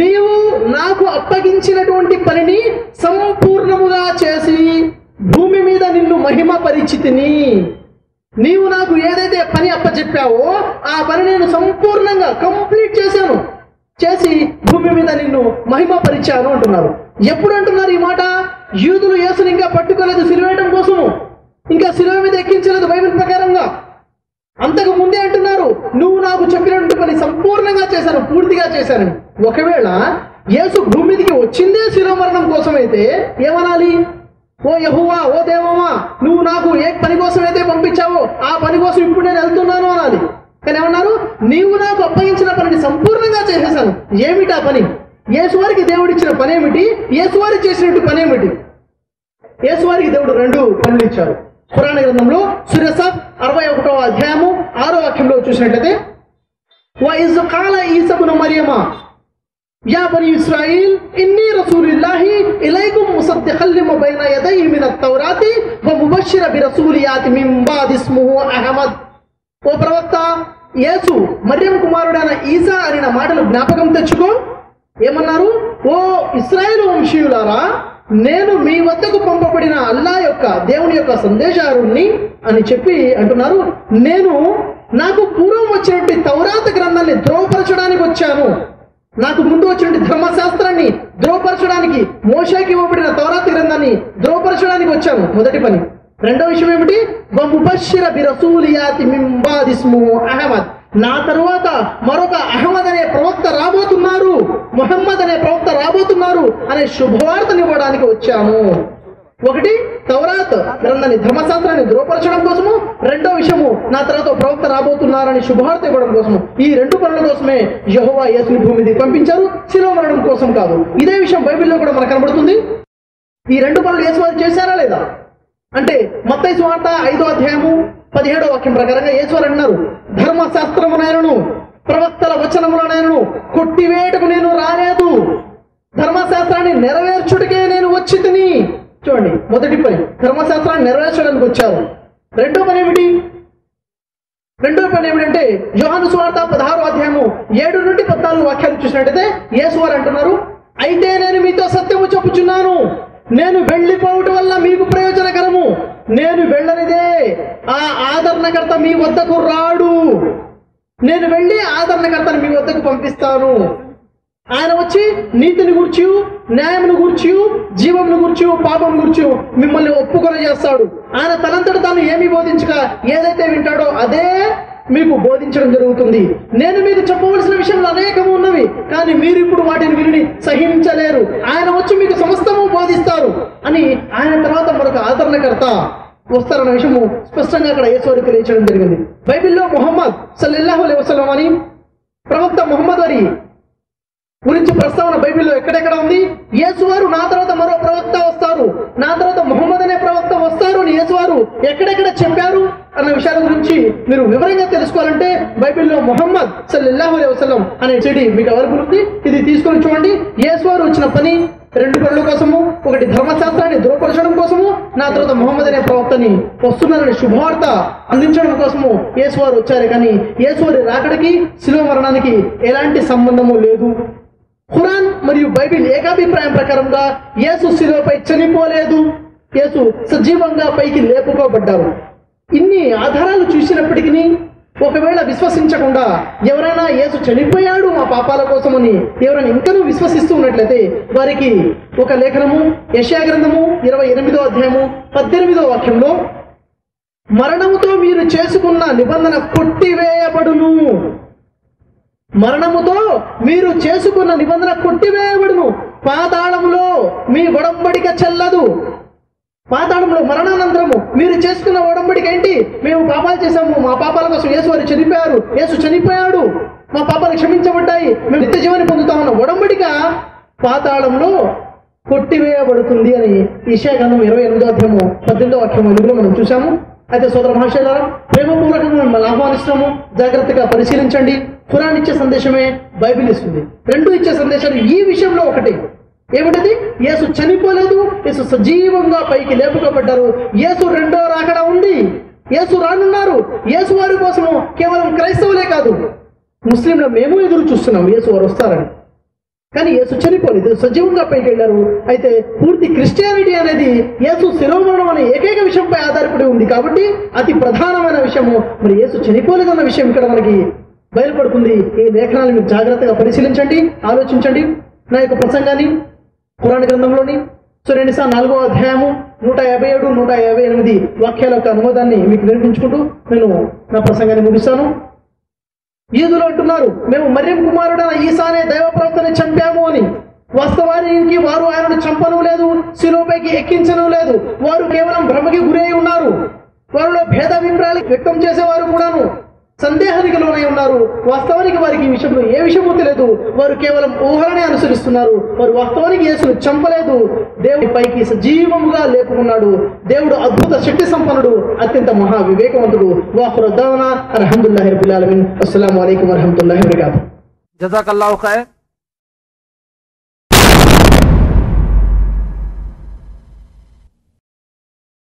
నీవు నాకు అప్పగించినటువంటి పనిని సంపూర్ణముగా చేసి భూమి మీద నిన్ను మహిమ పరిచితిని. నీవు నాకు ఏదైతే పని అప్పచెప్పావో ఆ పని నేను సంపూర్ణంగా కంప్లీట్ చేశాను, చేసి భూమి మీద నిన్ను మహిమ పరిచాను అంటున్నారు. ఎప్పుడు అంటున్నారు ఈ మాట? యూదులు యేసుని ఇంకా పట్టుకోలేదు సిలువేయడం కోసము, ఇంకా సిలువ మీద ఎక్కించలేదు బైబిల్ ప్రకారంగా. అంతకు ముందే అంటున్నారు, నువ్వు నాకు చెప్పినట్టు పని సంపూర్ణంగా చేశాను, పూర్తిగా చేశాను. ఒకవేళ యేసు భూమి మీదకి వచ్చిందే శిలువ మరణం కోసం అయితే ఏమనాలి? ఓ యెహోవా, ఓ దేవమా, నువ్వు నాకు ఏ పని కోసం అయితే పంపించావో ఆ పని కోసం ఇప్పుడు నేను వెళ్తున్నాను అనాలి. కానీ ఏమన్నారు? నీవు నాకు అప్పగించిన పనిని సంపూర్ణంగా చేసేసాను. ఏమిటా పని? యేసువారికి దేవుడిచ్చిన పని ఏమిటి? యేసువారి చేసినట్టు పని ఏమిటి? యేసువారికి దేవుడు 2 పనులు ఇచ్చారు. ఖురాన్ గ్రంథంలో సూర సఫ్ 61వ అధ్యాయము 6వ వాక్యంలో చూసినట్లయితే, వఇజ్ ఖాల ఈసా ఇబ్ను మరియమ యా బనీ ఇస్రాయిల్ ఇన్నీ రసూలుల్లాహి ఇలైకుం ముసద్దిఖన్ లిమా బైన యదైహి మినత్ తౌరాతి వ ముబశ్శిర బిరసూలి యాతి మిన్ బాది ఇస్ముహు అహ్మద్. ఓ ప్రవక్త, యేసు మరియం కుమారుడైన ఈసా అనే మాటలు జ్ఞాపకం తెచ్చుకో. ఏమన్నారు? ఓ ఇశ్రాయేలు వంశీయులారా, నేను మీ వద్దకు పంపబడిన అల్లా యొక్క దేవుని యొక్క సందేశారుణ్ణి అని చెప్పి అంటున్నారు. నేను నాకు పూర్వం వచ్చినట్టు తౌరాత గ్రంథాన్ని ద్రోహపరచడానికి వచ్చాను. నాకు ముందు వచ్చినట్టు ధర్మశాస్త్రాన్ని ద్రోహపరచడానికి, మోషేకి ఇవ్వబడిన తౌరాత గ్రంథాన్ని ద్రోహపరచడానికి వచ్చాను. మొదటి పని. రెండో విషయం ఏమిటి? వముబశ్శిర బిరసూలియాతి మిన్ బాది ఇస్ముహు అహ్మద్. నా తరువాత మరొక అహ్మద్ అనే ప్రవక్త రాబోతున్నారు, ముహమ్మద్ అనే ప్రవక్త రాబోతున్నారు అనే శుభవార్తనివ్వడానికి వచ్చాను. ఒకటి తౌరాత్ గ్రంథాన్ని ధర్మశాస్త్రాన్ని ధృవపరచడం కోసము, రెండో విషయము నా తర్వాత ప్రవక్త రాబోతున్నారని శుభవార్త ఇవ్వడం కోసము. ఈ రెండు పనుల కోసమే యెహోవా యేసుని భూమి మీదకి పంపించారు, శిలువ మరణం కోసం కాదు. ఇదే విషయం బైబిల్లో కూడా మనకు కనబడుతుంది. ఈ రెండు పనులు యేసు వారు చేశారా లేదా అంటే మత్తయి సువార్త 5వ అధ్యాయము 17వ వాక్యం ప్రకారంగా యేసు వారు అన్నారు, ధర్మశాస్త్రమునైనను ప్రవక్తల వచనములనైనను కొట్టివేటకు నేను రాలేదు, ధర్మశాస్త్రాన్ని నెరవేర్చుటకే నేను వచ్చి తిని. చూడండి, మొదటి పని ధర్మశాస్త్రాన్ని నెరవేర్చడానికి వచ్చారు. రెండో పని ఏమిటంటే యోహాను సువార్త 16వ అధ్యాయము 7 నుండి 14 వాక్యాలు చూసినట్టయితే యేసు వారు అంటున్నారు, అయితే నేను మీతో సత్యము చెప్పుచున్నాను, నేను వెళ్ళిపోవటం వల్ల మీకు ప్రయోజనకరము, నేను వెళ్ళనిదే ఆ ఆదరణకర్త మీ వద్దకు రాడు, నేను వెళ్ళి ఆదరణకర్తను మీ వద్దకు పంపిస్తాను. ఆయన వచ్చి నీతిని గూర్చి, న్యాయమును గూర్చి, జీవమును గూర్చి, పాపమును గూర్చి మిమ్మల్ని ఒప్పుకొని చేస్తాడు. ఆయన తనంతట తాను ఏమి బోధించక ఏదైతే వింటాడో అదే మీకు బోధించడం జరుగుతుంది. నేను మీకు చెప్పవలసిన విషయంలో అనేకము ఉన్నవి, కానీ మీరు ఇప్పుడు వాటిని విని సహించలేరు. ఆయన వచ్చి మీకు సమస్తము బోధిస్తారు అని ఆయన తర్వాత మరొక ఆదరణకర్త వస్తారన్న విషయము స్పష్టంగా అక్కడ యేసు తెలియచేయడం జరిగింది. బైబిల్లో ముహమ్మద్ సల్లల్లాహు అలైహి వసల్లం అని ప్రవక్త ముహమ్మద్ వారి గురించి ప్రస్తావన బైబిల్లో ఎక్కడెక్కడ ఉంది. యేసువారు నా తర్వాత మరో ప్రవక్త వస్తారు, నా తర్వాత ముహమ్మద్ అనే ప్రవక్త వస్తారు అని యేసువారు ఎక్కడెక్కడ చెప్పారు అన్న విషయాల గురించి మీరు వివరంగా తెలుసుకోవాలంటే బైబిల్లో ముహమ్మద్ సల్లల్లాహు అలైహి వసల్లం అనే చెడి మీకు అవైలబుల్ ఉంది. ఇది తీసుకొని చూడండి. యేసువారు వచ్చిన పని రెండు పనుల కోసము, ఒకటి ధర్మశాస్త్రాన్ని ధృవపరచడం కోసము, నా తర్వాత ముహమ్మద్ అనే ప్రవక్తని వస్తున్నారని శుభవార్త అందించడం కోసము యేసువారు వచ్చారు. కానీ యేసువారి రాకడికి శిలువ మరణానికి ఎలాంటి సంబంధము లేదు. ఖురాన్ మరియు బైబిల్ ఏకాభిప్రాయం ప్రకారంగా యేసు శిలువపై చనిపోలేదు, యేసు సజీవంగా పైకి లేపుకోబడ్డారు. ఇన్ని ఆధారాలు చూసినప్పటికీ ఒకవేళ విశ్వసించకుండా ఎవరైనా యేసు చనిపోయాడు మా పాపాల కోసమని ఎవరైనా ఇంకనూ విశ్వసిస్తూ ఉన్నట్లయితే వారికి ఒక లేఖనము యెషయా గ్రంథము 28వ అధ్యాయము 18వ వాక్యంలో, మరణముతో మీరు చేసుకున్న నిబంధన కొట్టివేయబడును, మరణముతో మీరు చేసుకున్న నిబంధన కొట్టివేయబడును, పాతాళములో మీ ఒడంబడిక చెల్లదు. పాతాళంలో మరణానంతరము మీరు చేసుకున్న ఒడంబడిక ఏంటి? మేము పాపాలు చేశాము, మా పాపాల కోసం యేసు వారు చనిపోయారు, యేసు చనిపోయాడు, మా పాపాలు క్షమించబడ్డాయి, మేము నిత్య జీవాన్ని పొందుతామన్న ఒడంబడిక పాతాళంలో కొట్టివేయబడుతుంది అని యెషయా గ్రంథం 28వ అధ్యాయము 18వ వాక్యం వెలుగులో మనం చూసాము. అయితే సోదర మహాశయులారా, ప్రేమపూర్వకంగా మిమ్మల్ని ఆహ్వానిస్తున్నాము, జాగ్రత్తగా పరిశీలించండి. ఖురాన్ ఇచ్చే సందేశమే బైబిల్ ఇస్తుంది. రెండు ఇచ్చే సందేశాలు ఈ విషయంలో ఒకటి ఏమిటది? యేసు చనిపోలేదు, యేసు సజీవంగా పైకి లేపుకోబడ్డారు, యేసు రెండో రాకడ ఉంది, యేసు రానున్నారు. యేసు వారి కోసము కేవలం క్రైస్తవులే కాదు, ముస్లింలు మేము ఎదురు చూస్తున్నాం యేసు వారు వస్తారని. కానీ యేసు చనిపోలేదు, సజీవంగా పైకి వెళ్ళారు. అయితే పూర్తి క్రిస్టియానిటీ అనేది యేసు శిలువ మరణం అనే ఏకైక విషయంపై ఆధారపడి ఉంది. కాబట్టి అతి ప్రధానమైన విషయము మరి యేసు చనిపోలేదన్న విషయం ఇక్కడ మనకి బయలుపడుతుంది. ఈ లేఖనాలు మీరు జాగ్రత్తగా పరిశీలించండి, ఆలోచించండి. నా యొక్క ప్రసంగాన్ని ఖురాన్ గ్రంథంలోని సూరా నిసా 4వ అధ్యాయము 157, 158 వాక్యాల యొక్క అనువాదాన్ని మీకు వినిపించుకుంటూ నేను నా ప్రసంగాన్ని ముగిస్తాను. యూదులు అంటున్నారు, మేము మర్యం కుమారుడైన ఈసా అనే దైవ ప్రవక్తని చంపాము అని. వాస్తవానికి వారు ఆయనను చంపను లేదు, శిలువపైకి ఎక్కించను లేదు. వారు కేవలం భ్రమకి గురై ఉన్నారు. వారిలో భేదాభిప్రాయాలు వ్యక్తం చేసేవారు కూడాను సందేహానికి లోనై ఉన్నారు. వాస్తవానికి వారికి ఈ విషయంలో ఏ విషయమూ తెలియదు. వారు కేవలం ఊహలనే అనుసరిస్తున్నారు. వారు వాస్తవానికి యేసును చంపలేదు, దేవుడి పైకి సజీవముగా లేపుకున్నాడు. దేవుడు అద్భుత శక్తి సంపన్నుడు, అత్యంత మహా వివేకవంతుడు. వాఖిరు దఅవానా అల్హమ్దులిల్లాహి రబ్బిల్ ఆలమీన్. అస్సలాము అలైకుం వరహ్మతుల్లాహి వబరకాతుహు. జజాకల్లాహు ఖైర్.